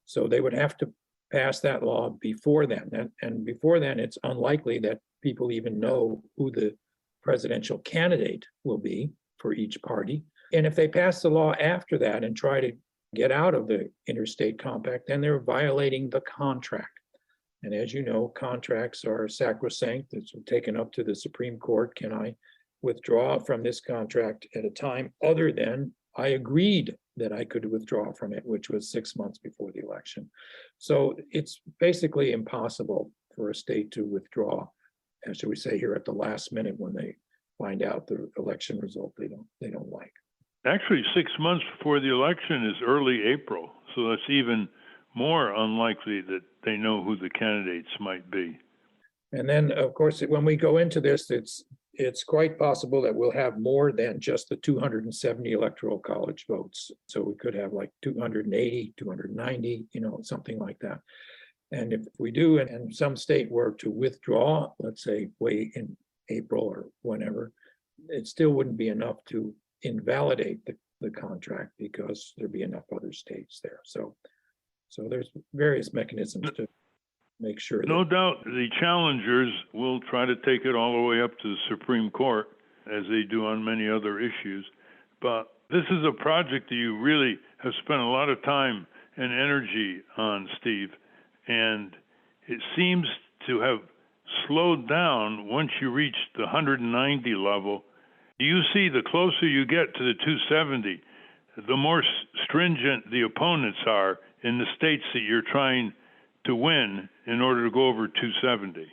So they would have to pass that law before then. And before then, it's unlikely that people even know who the presidential candidate will be for each party. And if they pass the law after that and try to get out of the interstate compact, then they're violating the contract. And as you know, contracts are sacrosanct. It's taken up to the Supreme Court. Can I withdraw from this contract at a time other than I agreed that I could withdraw from it, which was 6 months before the election? So it's basically impossible for a state to withdraw, as should we say here, at the last minute when they find out the election result they don't like. Actually, 6 months before the election is early April, so that's even more unlikely that they know who the candidates might be. And then, of course, when we go into this, it's quite possible that we'll have more than just the 270 electoral college votes. So we could have like 280, 290, something like that. And if we do, and some state were to withdraw, let's say way in April or whenever, it still wouldn't be enough to invalidate the contract because there'd be enough other states there. So there's various mechanisms to make sure. No doubt the challengers will try to take it all the way up to the Supreme Court, as they do on many other issues. But This is a project that you really have spent a lot of time and energy on, Steve, and it seems to have slowed down once you reach the 190 level. Do you see the closer you get to the 270, the more stringent the opponents are in the states that you're trying to win in order to go over 270?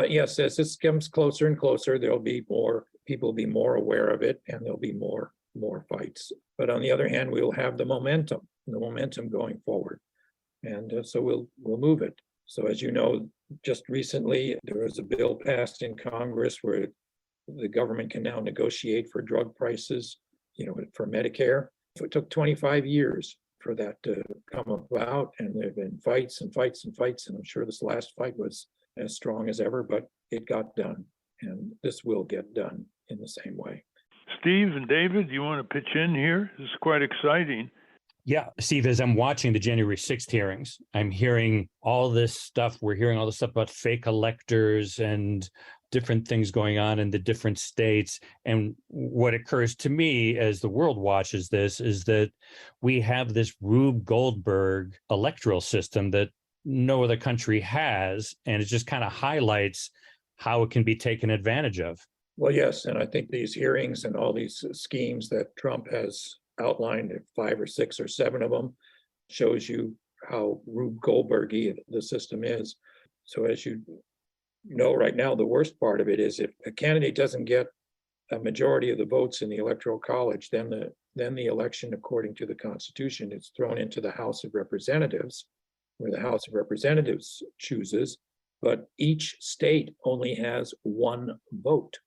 Yes, as this comes closer and closer, there'll be more people be more aware of it, and there'll be more fights. But on the other hand, we'll have the momentum going forward, and so we'll move it. So as you know, just recently there was a bill passed in Congress where the government can now negotiate for drug prices, for Medicare. It took 25 years for that to come about, and there have been fights and fights and fights, and I'm sure this last fight was as strong as ever, but it got done, and this will get done in the same way. Steve and David, do you want to pitch in here? This is quite exciting. Yeah, Steve, as I'm watching the January 6th hearings, I'm hearing all this stuff. We're hearing all this stuff about fake electors and different things going on in the different states. And what occurs to me as the world watches this is that we have this Rube Goldberg electoral system that no other country has, and it just kind of highlights how it can be taken advantage of. Well, yes, and I think these hearings and all these schemes that Trump has outlined, 5 or 6 or 7 of them, shows you how Rube Goldberg-y the system is. So as you know, right now, the worst part of it is if a candidate doesn't get a majority of the votes in the Electoral College, then the election, according to the Constitution, is thrown into the House of Representatives, where the House of Representatives chooses, but each state only has 1 vote.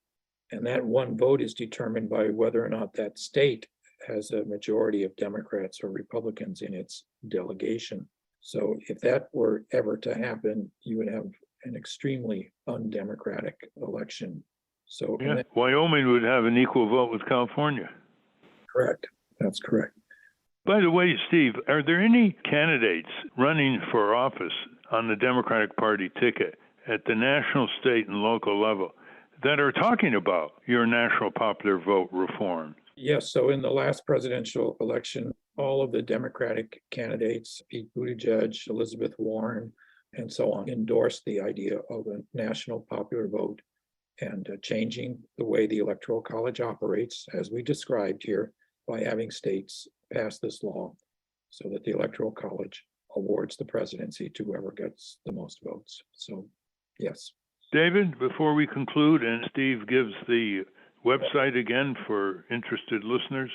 And that 1 vote is determined by whether or not that state has a majority of Democrats or Republicans in its delegation. So if that were ever to happen, you would have an extremely undemocratic election. So Wyoming would have an equal vote with California. Correct. That's correct. By the way, Steve, are there any candidates running for office on the Democratic Party ticket at the national, state, and local level that are talking about your national popular vote reform? Yes. So in the last presidential election, all of the Democratic candidates, Pete Buttigieg, Elizabeth Warren, and so on, endorsed the idea of a national popular vote and changing the way the Electoral College operates, as we described here, by having states pass this law so that the Electoral College awards the presidency to whoever gets the most votes. So, yes. David, before we conclude, and Steve gives the website again for interested listeners.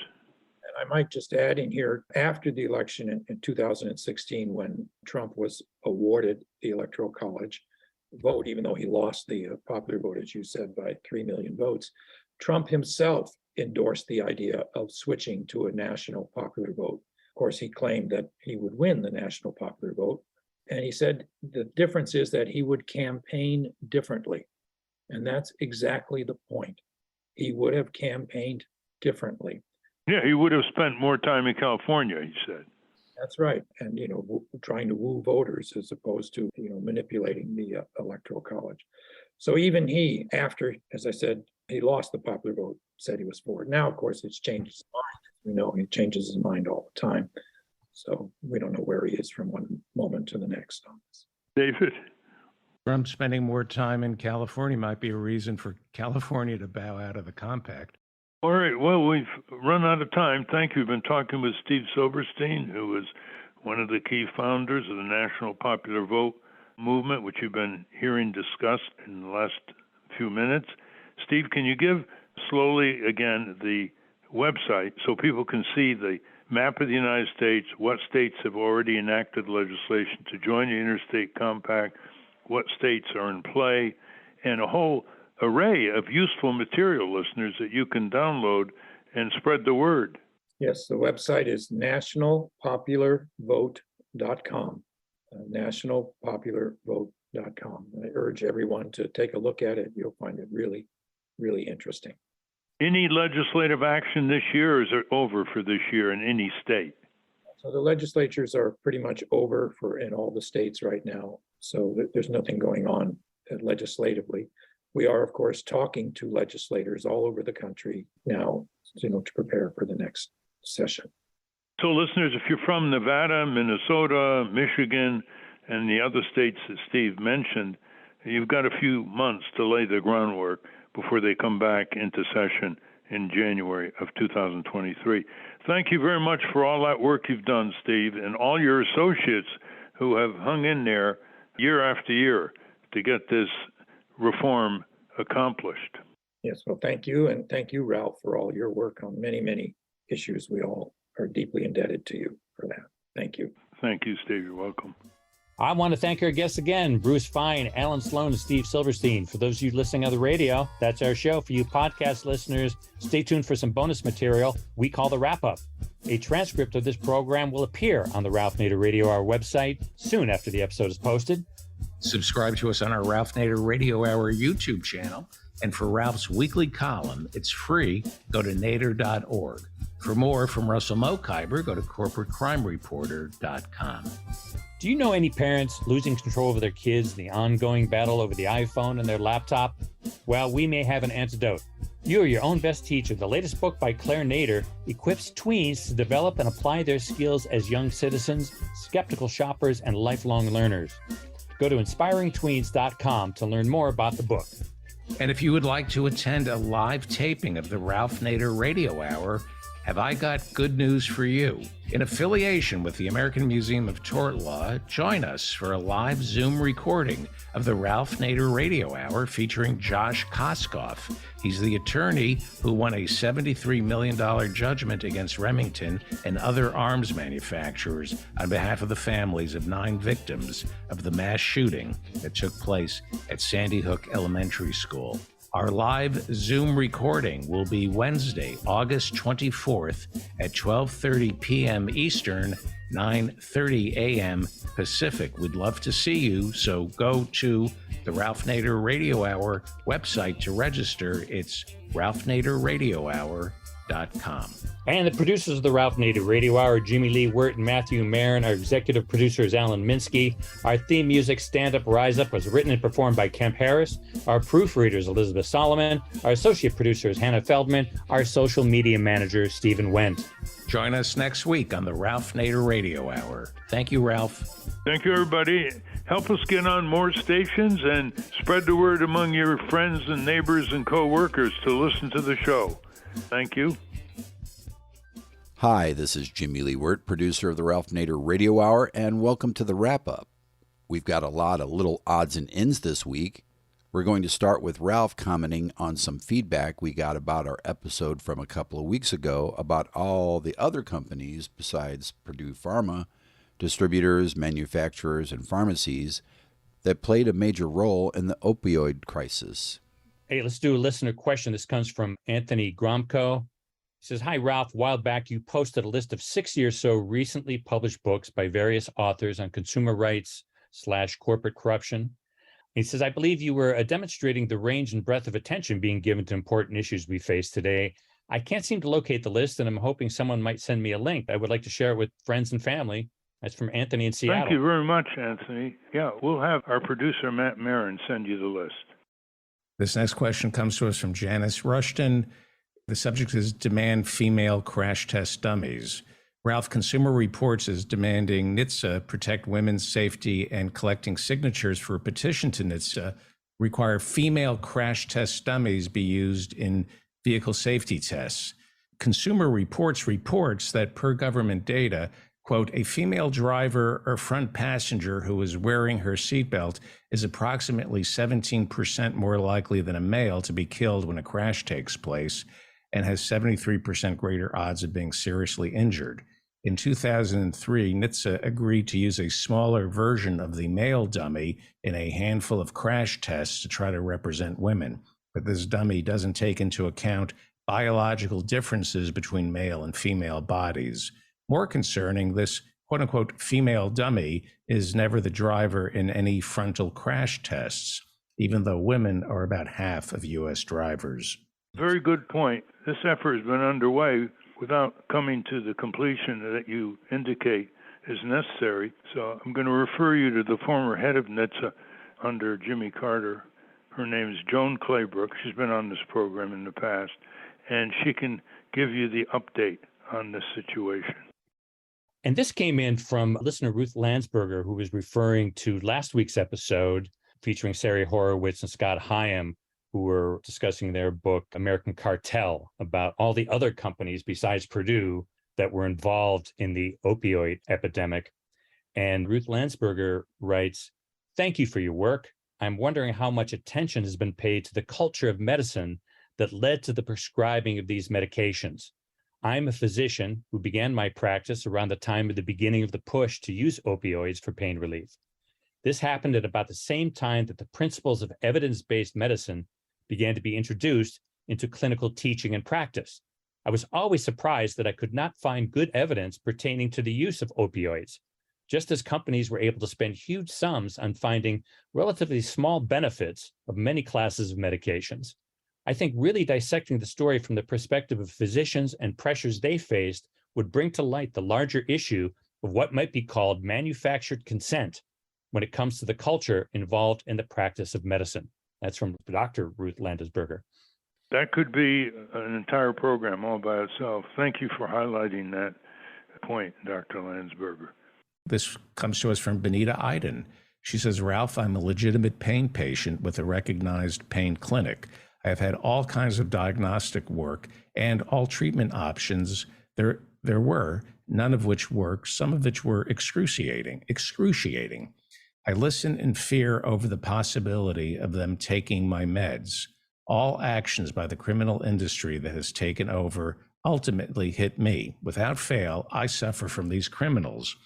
And I might just add in here, after the election in 2016, when Trump was awarded the Electoral College vote, even though he lost the popular vote, as you said, by 3 million votes, Trump himself endorsed the idea of switching to a national popular vote. Of course, he claimed that he would win the national popular vote. And he said the difference is that he would campaign differently. And that's exactly the point. He would have campaigned differently. Yeah, he would have spent more time in California, he said. That's right. And, trying to woo voters as opposed to, manipulating the Electoral College. So even he, after, as I said, he lost the popular vote, said he was for it. Now, of course, it's changed his mind. He changes his mind all the time. So we don't know where he is from one moment to the next on this. David? Trump spending more time in California might be a reason for California to bow out of the compact. All right. Well, we've run out of time. Thank you. We've been talking with Steve Silberstein, who is one of the key founders of the National Popular Vote movement, which you've been hearing discussed in the last few minutes. Steve, can you give slowly again the website so people can see the map of the United States, what states have already enacted legislation to join the Interstate Compact, what states are in play, and a whole array of useful material, listeners, that you can download and spread the word. Yes, the website is nationalpopularvote.com. Nationalpopularvote.com. I urge everyone to take a look at it. You'll find it really, really interesting. Any legislative action this year, or is it over for this year in any state? So the legislatures are pretty much over in all the states right now. So there's nothing going on legislatively. We are, of course, talking to legislators all over the country now, to prepare for the next session. So, listeners, if you're from Nevada, Minnesota, Michigan, and the other states that Steve mentioned, you've got a few months to lay the groundwork before they come back into session in January of 2023. Thank you very much for all that work you've done, Steve, and all your associates who have hung in there year after year to get this reform accomplished. Yes, well, thank you. And thank you, Ralph, for all your work on many, many issues. We all are deeply indebted to you for that. Thank you. Thank you, Steve. You're welcome. I want to thank our guests again, Bruce Fein, Allan Sloan, and Steve Silberstein. For those of you listening on the radio, that's our show. For you podcast listeners, stay tuned for some bonus material we call the wrap-up. A transcript of this program will appear on the Ralph Nader Radio Hour website soon after the episode is posted. Subscribe to us on our Ralph Nader Radio Hour YouTube channel. And for Ralph's weekly column, it's free. Go to nader.org. For more from Russell Mokhiber, go to corporatecrimereporter.com. Do you know any parents losing control over their kids in the ongoing battle over the iPhone and their laptop? Well, we may have an antidote. You are your own best teacher. The latest book by Claire Nader equips tweens to develop and apply their skills as young citizens, skeptical shoppers, and lifelong learners. Go to inspiringtweens.com to learn more about the book. And if you would like to attend a live taping of the Ralph Nader Radio Hour, have I got good news for you. In affiliation with the American Museum of Tort Law, join us for a live Zoom recording of the Ralph Nader Radio Hour featuring Josh Koskoff. He's the attorney who won a $73 million judgment against Remington and other arms manufacturers on behalf of the families of 9 victims of the mass shooting that took place at Sandy Hook Elementary School. Our live Zoom recording will be Wednesday, August 24th at 12:30 p.m. Eastern, 9:30 a.m. Pacific. We'd love to see you, so go to the Ralph Nader Radio Hour website to register. It's ralphnaderradiohour.com. And the producers of the Ralph Nader Radio Hour, Jimmy Lee Wirt and Matthew Marin. Our executive producer is Alan Minsky. Our theme music, Stand Up, Rise Up, was written and performed by Kemp Harris. Our proofreader is Elizabeth Solomon. Our associate producer is Hannah Feldman. Our social media manager is Stephen Wendt. Join us next week on the Ralph Nader Radio Hour. Thank you, Ralph. Thank you, everybody. Help us get on more stations and spread the word among your friends and neighbors and co-workers to listen to the show. Thank you. Hi, this is Jimmy Lee Wirt, producer of the Ralph Nader Radio Hour, and welcome to the wrap-up. We've got a lot of little odds and ends this week. We're going to start with Ralph commenting on some feedback we got about our episode from a couple of weeks ago about all the other companies besides Purdue Pharma, distributors, manufacturers, and pharmacies that played a major role in the opioid crisis. Hey, let's do a listener question. This comes from Anthony Gromko. He says, hi, Ralph. A while back, you posted a list of 60 or so recently published books by various authors on consumer rights / corporate corruption. He says, I believe you were demonstrating the range and breadth of attention being given to important issues we face today. I can't seem to locate the list, and I'm hoping someone might send me a link. I would like to share it with friends and family. That's from Anthony in Seattle. Thank you very much, Anthony. Yeah, we'll have our producer, Matt Marin, send you the list. This next question comes to us from Janice Rushton. The subject is demand female crash test dummies. Ralph, Consumer Reports is demanding NHTSA protect women's safety and collecting signatures for a petition to NHTSA require female crash test dummies be used in vehicle safety tests. Consumer Reports reports that per government data, quote, a female driver or front passenger who is wearing her seatbelt is approximately 17% more likely than a male to be killed when a crash takes place and has 73% greater odds of being seriously injured. In 2003, NHTSA agreed to use a smaller version of the male dummy in a handful of crash tests to try to represent women. But this dummy doesn't take into account biological differences between male and female bodies. More concerning, this quote-unquote female dummy is never the driver in any frontal crash tests, even though women are about half of U.S. drivers. Very good point. This effort has been underway without coming to the completion that you indicate is necessary. So I'm going to refer you to the former head of NHTSA under Jimmy Carter. Her name is Joan Claybrook. She's been on this program in the past, and she can give you the update on this situation. And this came in from listener Ruth Landsberger, who was referring to last week's episode featuring Sari Horowitz and Scott Hyam, who were discussing their book, American Cartel, about all the other companies besides Purdue that were involved in the opioid epidemic. And Ruth Landsberger writes, "Thank you for your work. I'm wondering how much attention has been paid to the culture of medicine that led to the prescribing of these medications. I'm a physician who began my practice around the time of the beginning of the push to use opioids for pain relief. This happened at about the same time that the principles of evidence-based medicine began to be introduced into clinical teaching and practice. I was always surprised that I could not find good evidence pertaining to the use of opioids, just as companies were able to spend huge sums on finding relatively small benefits of many classes of medications. I think really dissecting the story from the perspective of physicians and pressures they faced would bring to light the larger issue of what might be called manufactured consent when it comes to the culture involved in the practice of medicine." That's from Dr. Ruth Landesberger. That could be an entire program all by itself. Thank you for highlighting that point, Dr. Landsberger. This comes to us from Benita Iden. She says, "Ralph, I'm a legitimate pain patient with a recognized pain clinic. I have had all kinds of diagnostic work and all treatment options there were, none of which worked, some of which were excruciating. I listen in fear over the possibility of them taking my meds. All actions by the criminal industry that has taken over ultimately hit me. Without fail, I suffer from these criminals.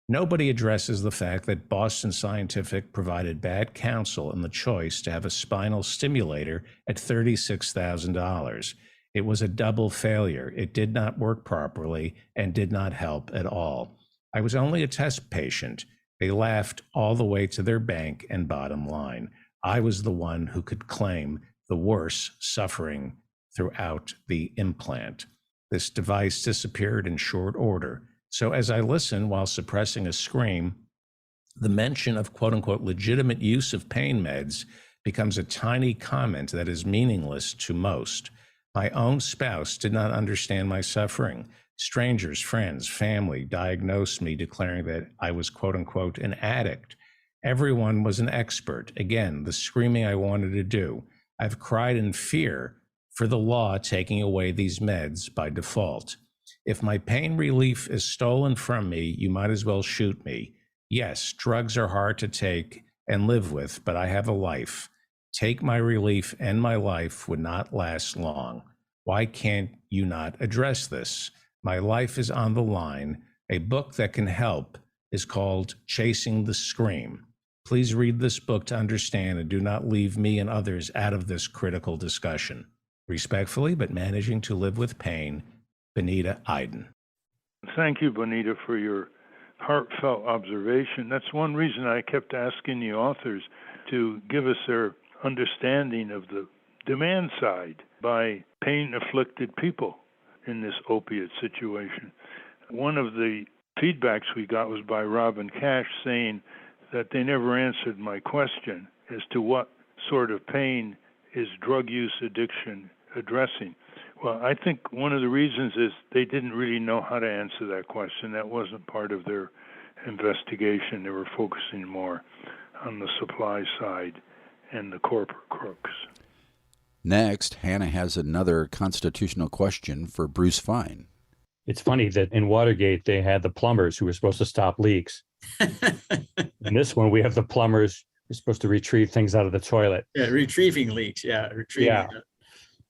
Nobody addresses the fact that Boston Scientific provided bad counsel in the choice to have a spinal stimulator at $36,000. It was a double failure. It did not work properly and did not help at all. I was only a test patient. They laughed all the way to their bank and bottom line. I was the one who could claim the worse suffering throughout the implant. This device disappeared in short order. So as I listen while suppressing a scream, the mention of quote unquote legitimate use of pain meds becomes a tiny comment that is meaningless to most. My own spouse did not understand my suffering. Strangers, friends, family diagnosed me, declaring that I was quote unquote an addict. Everyone was an expert. Again, the screaming I wanted to do. I've cried in fear for the law taking away these meds by default. If my pain relief is stolen from me, you might as well shoot me. Yes, drugs are hard to take and live with, but I have a life. Take my relief and my life would not last long. Why can't you not address this? My life is on the line. A book that can help is called Chasing the Scream. Please read this book to understand and do not leave me and others out of this critical discussion. Respectfully, but managing to live with pain, Benita Iden." Thank you, Bonita, for your heartfelt observation. That's one reason I kept asking the authors to give us their understanding of the demand side by pain-afflicted people in this opiate situation. One of the feedbacks we got was by Robin Cash saying that they never answered my question as to what sort of pain is drug use addiction addressing. Well, I think one of the reasons is they didn't really know how to answer that question. That wasn't part of their investigation. They were focusing more on the supply side and the corporate crooks. Next, Hannah has another constitutional question for Bruce Fein. It's funny that in Watergate, they had the plumbers who were supposed to stop leaks. In this one, we have the plumbers who are supposed to retrieve things out of the toilet. Yeah, retrieving leaks. Yeah, retrieving. Yeah.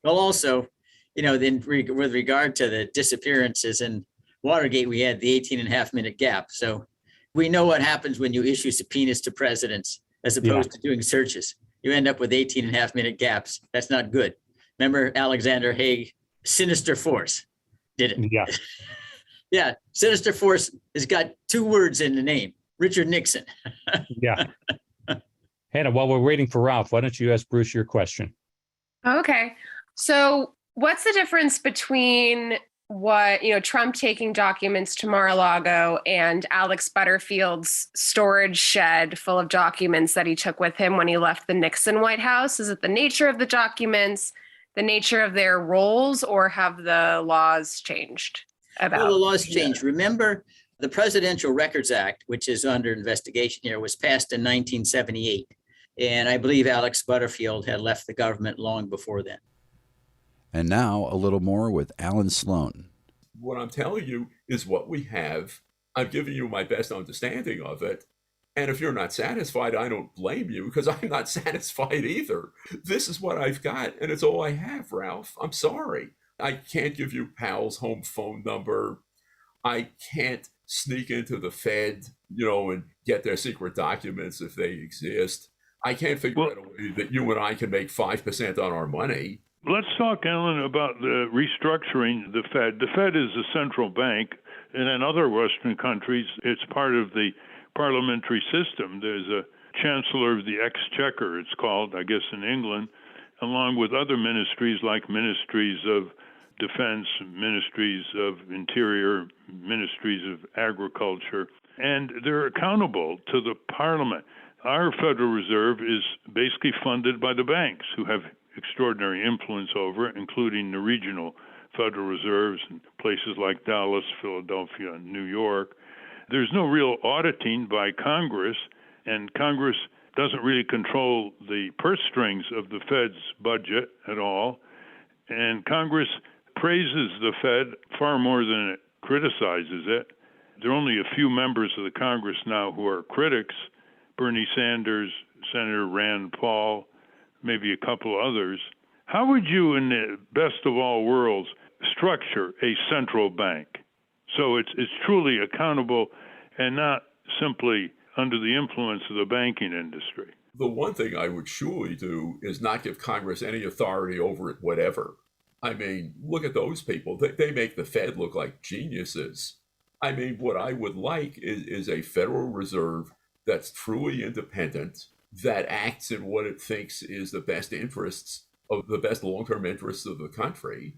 Well, also, with regard to the disappearances in Watergate, we had the 18.5-minute gap. So we know what happens when you issue subpoenas to presidents as opposed to doing searches. You end up with 18.5-minute gaps. That's not good. Remember Alexander Haig, sinister force, did it? Yeah. Yeah, sinister force has got 2 words in the name, Richard Nixon. Yeah. Hannah, while we're waiting for Ralph, why don't you ask Bruce your question? Okay. So what's the difference between what, Trump taking documents to Mar-a-Lago and Alex Butterfield's storage shed full of documents that he took with him when he left the Nixon White House? Is it the nature of the documents, the nature of their roles, or have the laws changed? about? Well, the laws changed. Remember, the Presidential Records Act, which is under investigation here, was passed in 1978. And I believe Alex Butterfield had left the government long before then. And now a little more with Allan Sloan. What I'm telling you is what we have. I'm giving you my best understanding of it. And if you're not satisfied, I don't blame you, because I'm not satisfied either. This is what I've got, and it's all I have, Ralph. I'm sorry. I can't give you Powell's home phone number. I can't sneak into the Fed, and get their secret documents if they exist. I can't figure out a way that you and I can make 5% on our money. Let's talk, Alan, about the restructuring the Fed. The Fed is a central bank, and in other Western countries, it's part of the parliamentary system. There's a chancellor of the exchequer, it's called, I guess, in England, along with other ministries like ministries of defense, ministries of interior, ministries of agriculture, and they're accountable to the parliament. Our Federal Reserve is basically funded by the banks, who have extraordinary influence over it, including the regional Federal Reserves in places like Dallas, Philadelphia, and New York. There's no real auditing by Congress, and Congress doesn't really control the purse strings of the Fed's budget at all. And Congress praises the Fed far more than it criticizes it. There are only a few members of the Congress now who are critics: Bernie Sanders, Senator Rand Paul, maybe a couple others. How would you, in the best of all worlds, structure a central bank so it's truly accountable and not simply under the influence of the banking industry? The one thing I would surely do is not give Congress any authority over it, whatever. I mean, look at those people. They make the Fed look like geniuses. I mean, what I would like is a Federal Reserve that's truly independent, that acts in what it thinks is the best interests of the best long-term interests of the country.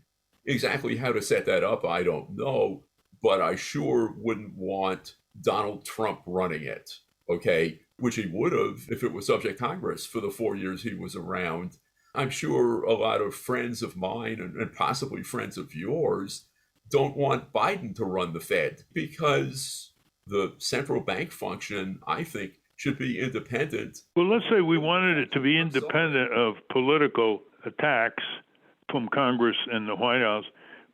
Exactly how to set that up, I don't know, but I sure wouldn't want Donald Trump running it, okay? Which he would have if it was subject Congress for the 4 years he was around. I'm sure a lot of friends of mine and possibly friends of yours don't want Biden to run the Fed, because the central bank function, I think, should be independent. Well, let's say we wanted it to be independent of political attacks from Congress and the White House,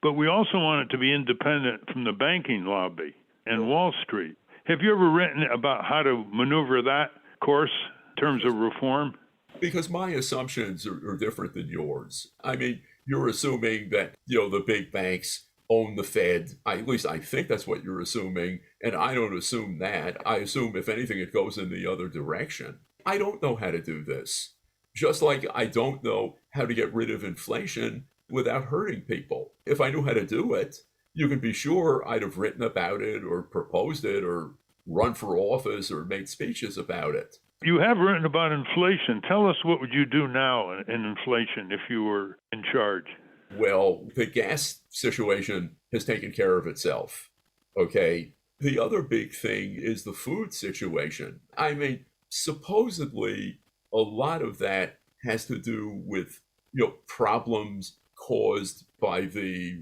but we also want it to be independent from the banking lobby and Wall Street. Have you ever written about how to maneuver that course in terms of reform? Because my assumptions are different than yours. I mean, you're assuming that, the big banks own the Fed. At least I think that's what you're assuming. And I don't assume that. I assume, if anything, it goes in the other direction. I don't know how to do this. Just like I don't know how to get rid of inflation without hurting people. If I knew how to do it, you can be sure I'd have written about it or proposed it or run for office or made speeches about it. You have written about inflation. Tell us, what would you do now in inflation if you were in charge? Well, the gas situation has taken care of itself, okay? The other big thing is the food situation. I mean, supposedly, a lot of that has to do with, problems caused by the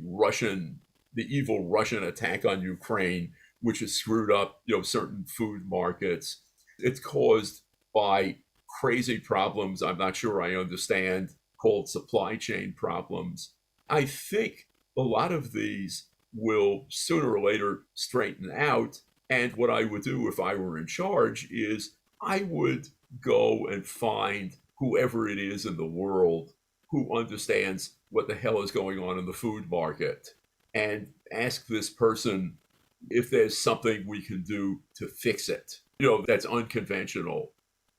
evil Russian attack on Ukraine, which has screwed up, certain food markets. It's caused by crazy problems I'm not sure I understand, called supply chain problems. I think a lot of these will sooner or later straighten out. And what I would do if I were in charge is I would go and find whoever it is in the world who understands what the hell is going on in the food market and ask this person if there's something we can do to fix it, that's unconventional.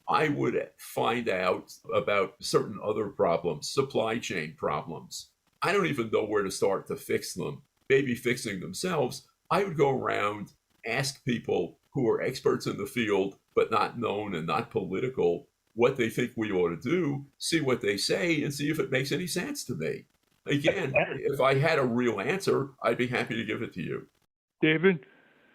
I would find out about certain other problems, supply chain problems. I don't even know where to start to fix them. Maybe fixing themselves. I would go around, ask people who are experts in the field, but not known and not political, what they think we ought to do, see what they say, and see if it makes any sense to me. Again, if I had a real answer, I'd be happy to give it to you. David?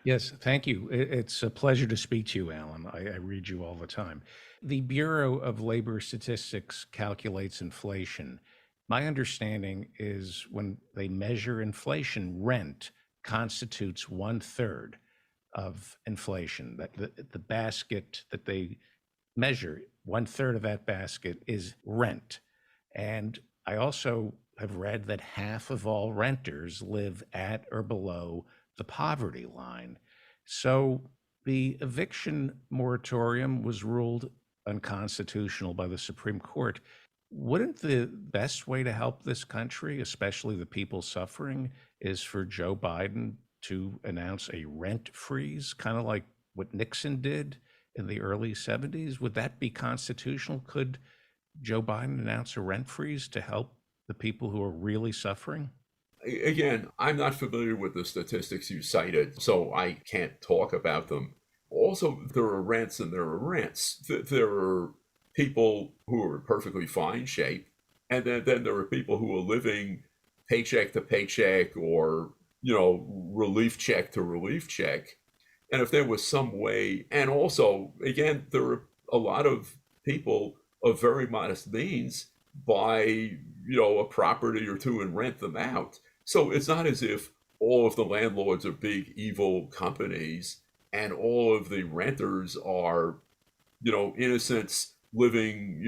Yes, thank you. It's a pleasure to speak to you, Alan. I read you all the time. The Bureau of Labor Statistics calculates inflation. My understanding is when they measure inflation, rent, constitutes 1/3 of inflation. That the basket that they measure, 1/3 of that basket is rent. And I also have read that half of all renters live at or below the poverty line. So the eviction moratorium was ruled unconstitutional by the Supreme Court. Wouldn't the best way to help this country, especially the people suffering, is for Joe Biden to announce a rent freeze, kind of like what Nixon did in the early 70s? Would that be constitutional? Could Joe Biden announce a rent freeze to help the people who are really suffering? Again, I'm not familiar with the statistics you cited, so I can't talk about them. Also, there are rents and there are rents. There are people who are in perfectly fine shape, and then there are people who are living paycheck to paycheck or, relief check to relief check. And if there was some way, and also, again, there are a lot of people of very modest means buy, a property or two and rent them out. So it's not as if all of the landlords are big evil companies and all of the renters are, innocents living,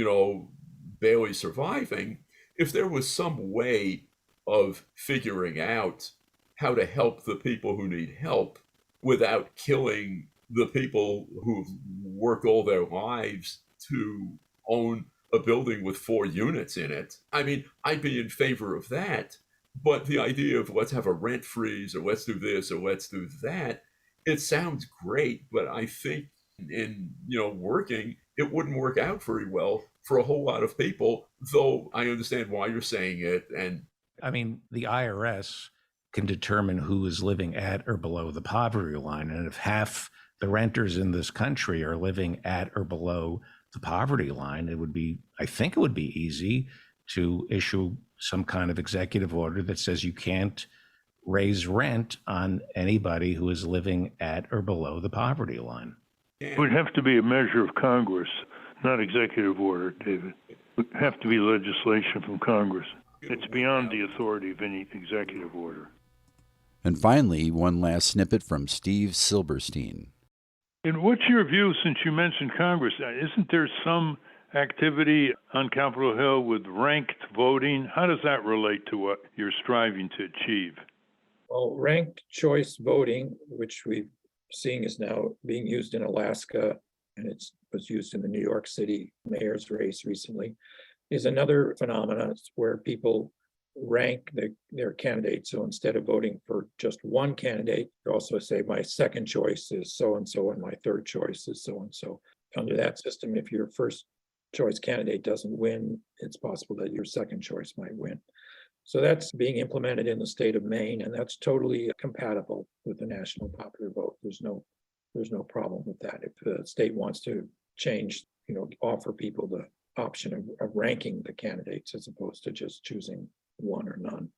barely surviving. If there was some way of figuring out how to help the people who need help without killing the people who've worked all their lives to own a building with 4 units in it, I'd be in favor of that. But the idea of let's have a rent freeze or let's do this or let's do that, it sounds great, but I think in working, it wouldn't work out very well for a whole lot of people, though I understand why you're saying it. And the IRS can determine who is living at or below the poverty line. And if half the renters in this country are living at or below the poverty line, I think it would be easy to issue some kind of executive order that says you can't raise rent on anybody who is living at or below the poverty line. It would have to be a measure of Congress, not executive order, David. It would have to be legislation from Congress. It's beyond the authority of any executive order. And finally, one last snippet from Steve Silberstein. And what's your view, since you mentioned Congress? Isn't there some activity on Capitol Hill with ranked voting? How does that relate to what you're striving to achieve? Well, ranked choice voting, which we've seen is now being used in Alaska, and it was used in the New York City mayor's race recently, is another phenomenon where people rank their candidates. So instead of voting for just one candidate, you also say my second choice is so-and-so and my third choice is so-and-so. Under that system, if your first choice candidate doesn't win, it's possible that your second choice might win. So that's being implemented in the state of Maine, and that's totally compatible with the national popular vote. There's no problem with that. If the state wants to change, offer people the option of ranking the candidates as opposed to just choosing one or none.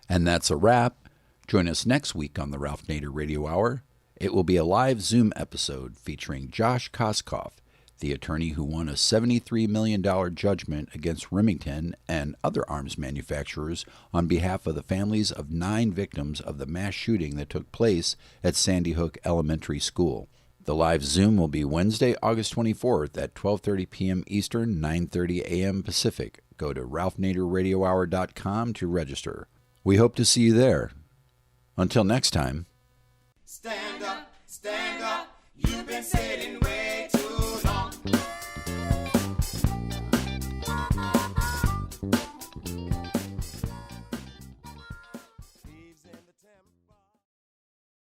And that's a wrap. Join us next week on the Ralph Nader Radio Hour. It will be a live Zoom episode featuring Josh Koskoff, the attorney who won a $73 million judgment against Remington and other arms manufacturers on behalf of the families of 9 victims of the mass shooting that took place at Sandy Hook Elementary School. The live Zoom will be Wednesday, August 24th at 12:30 p.m. Eastern, 9:30 a.m. Pacific. Go to ralphnaderradiohour.com to register. We hope to see you there. Until next time. Stand up, you've been saying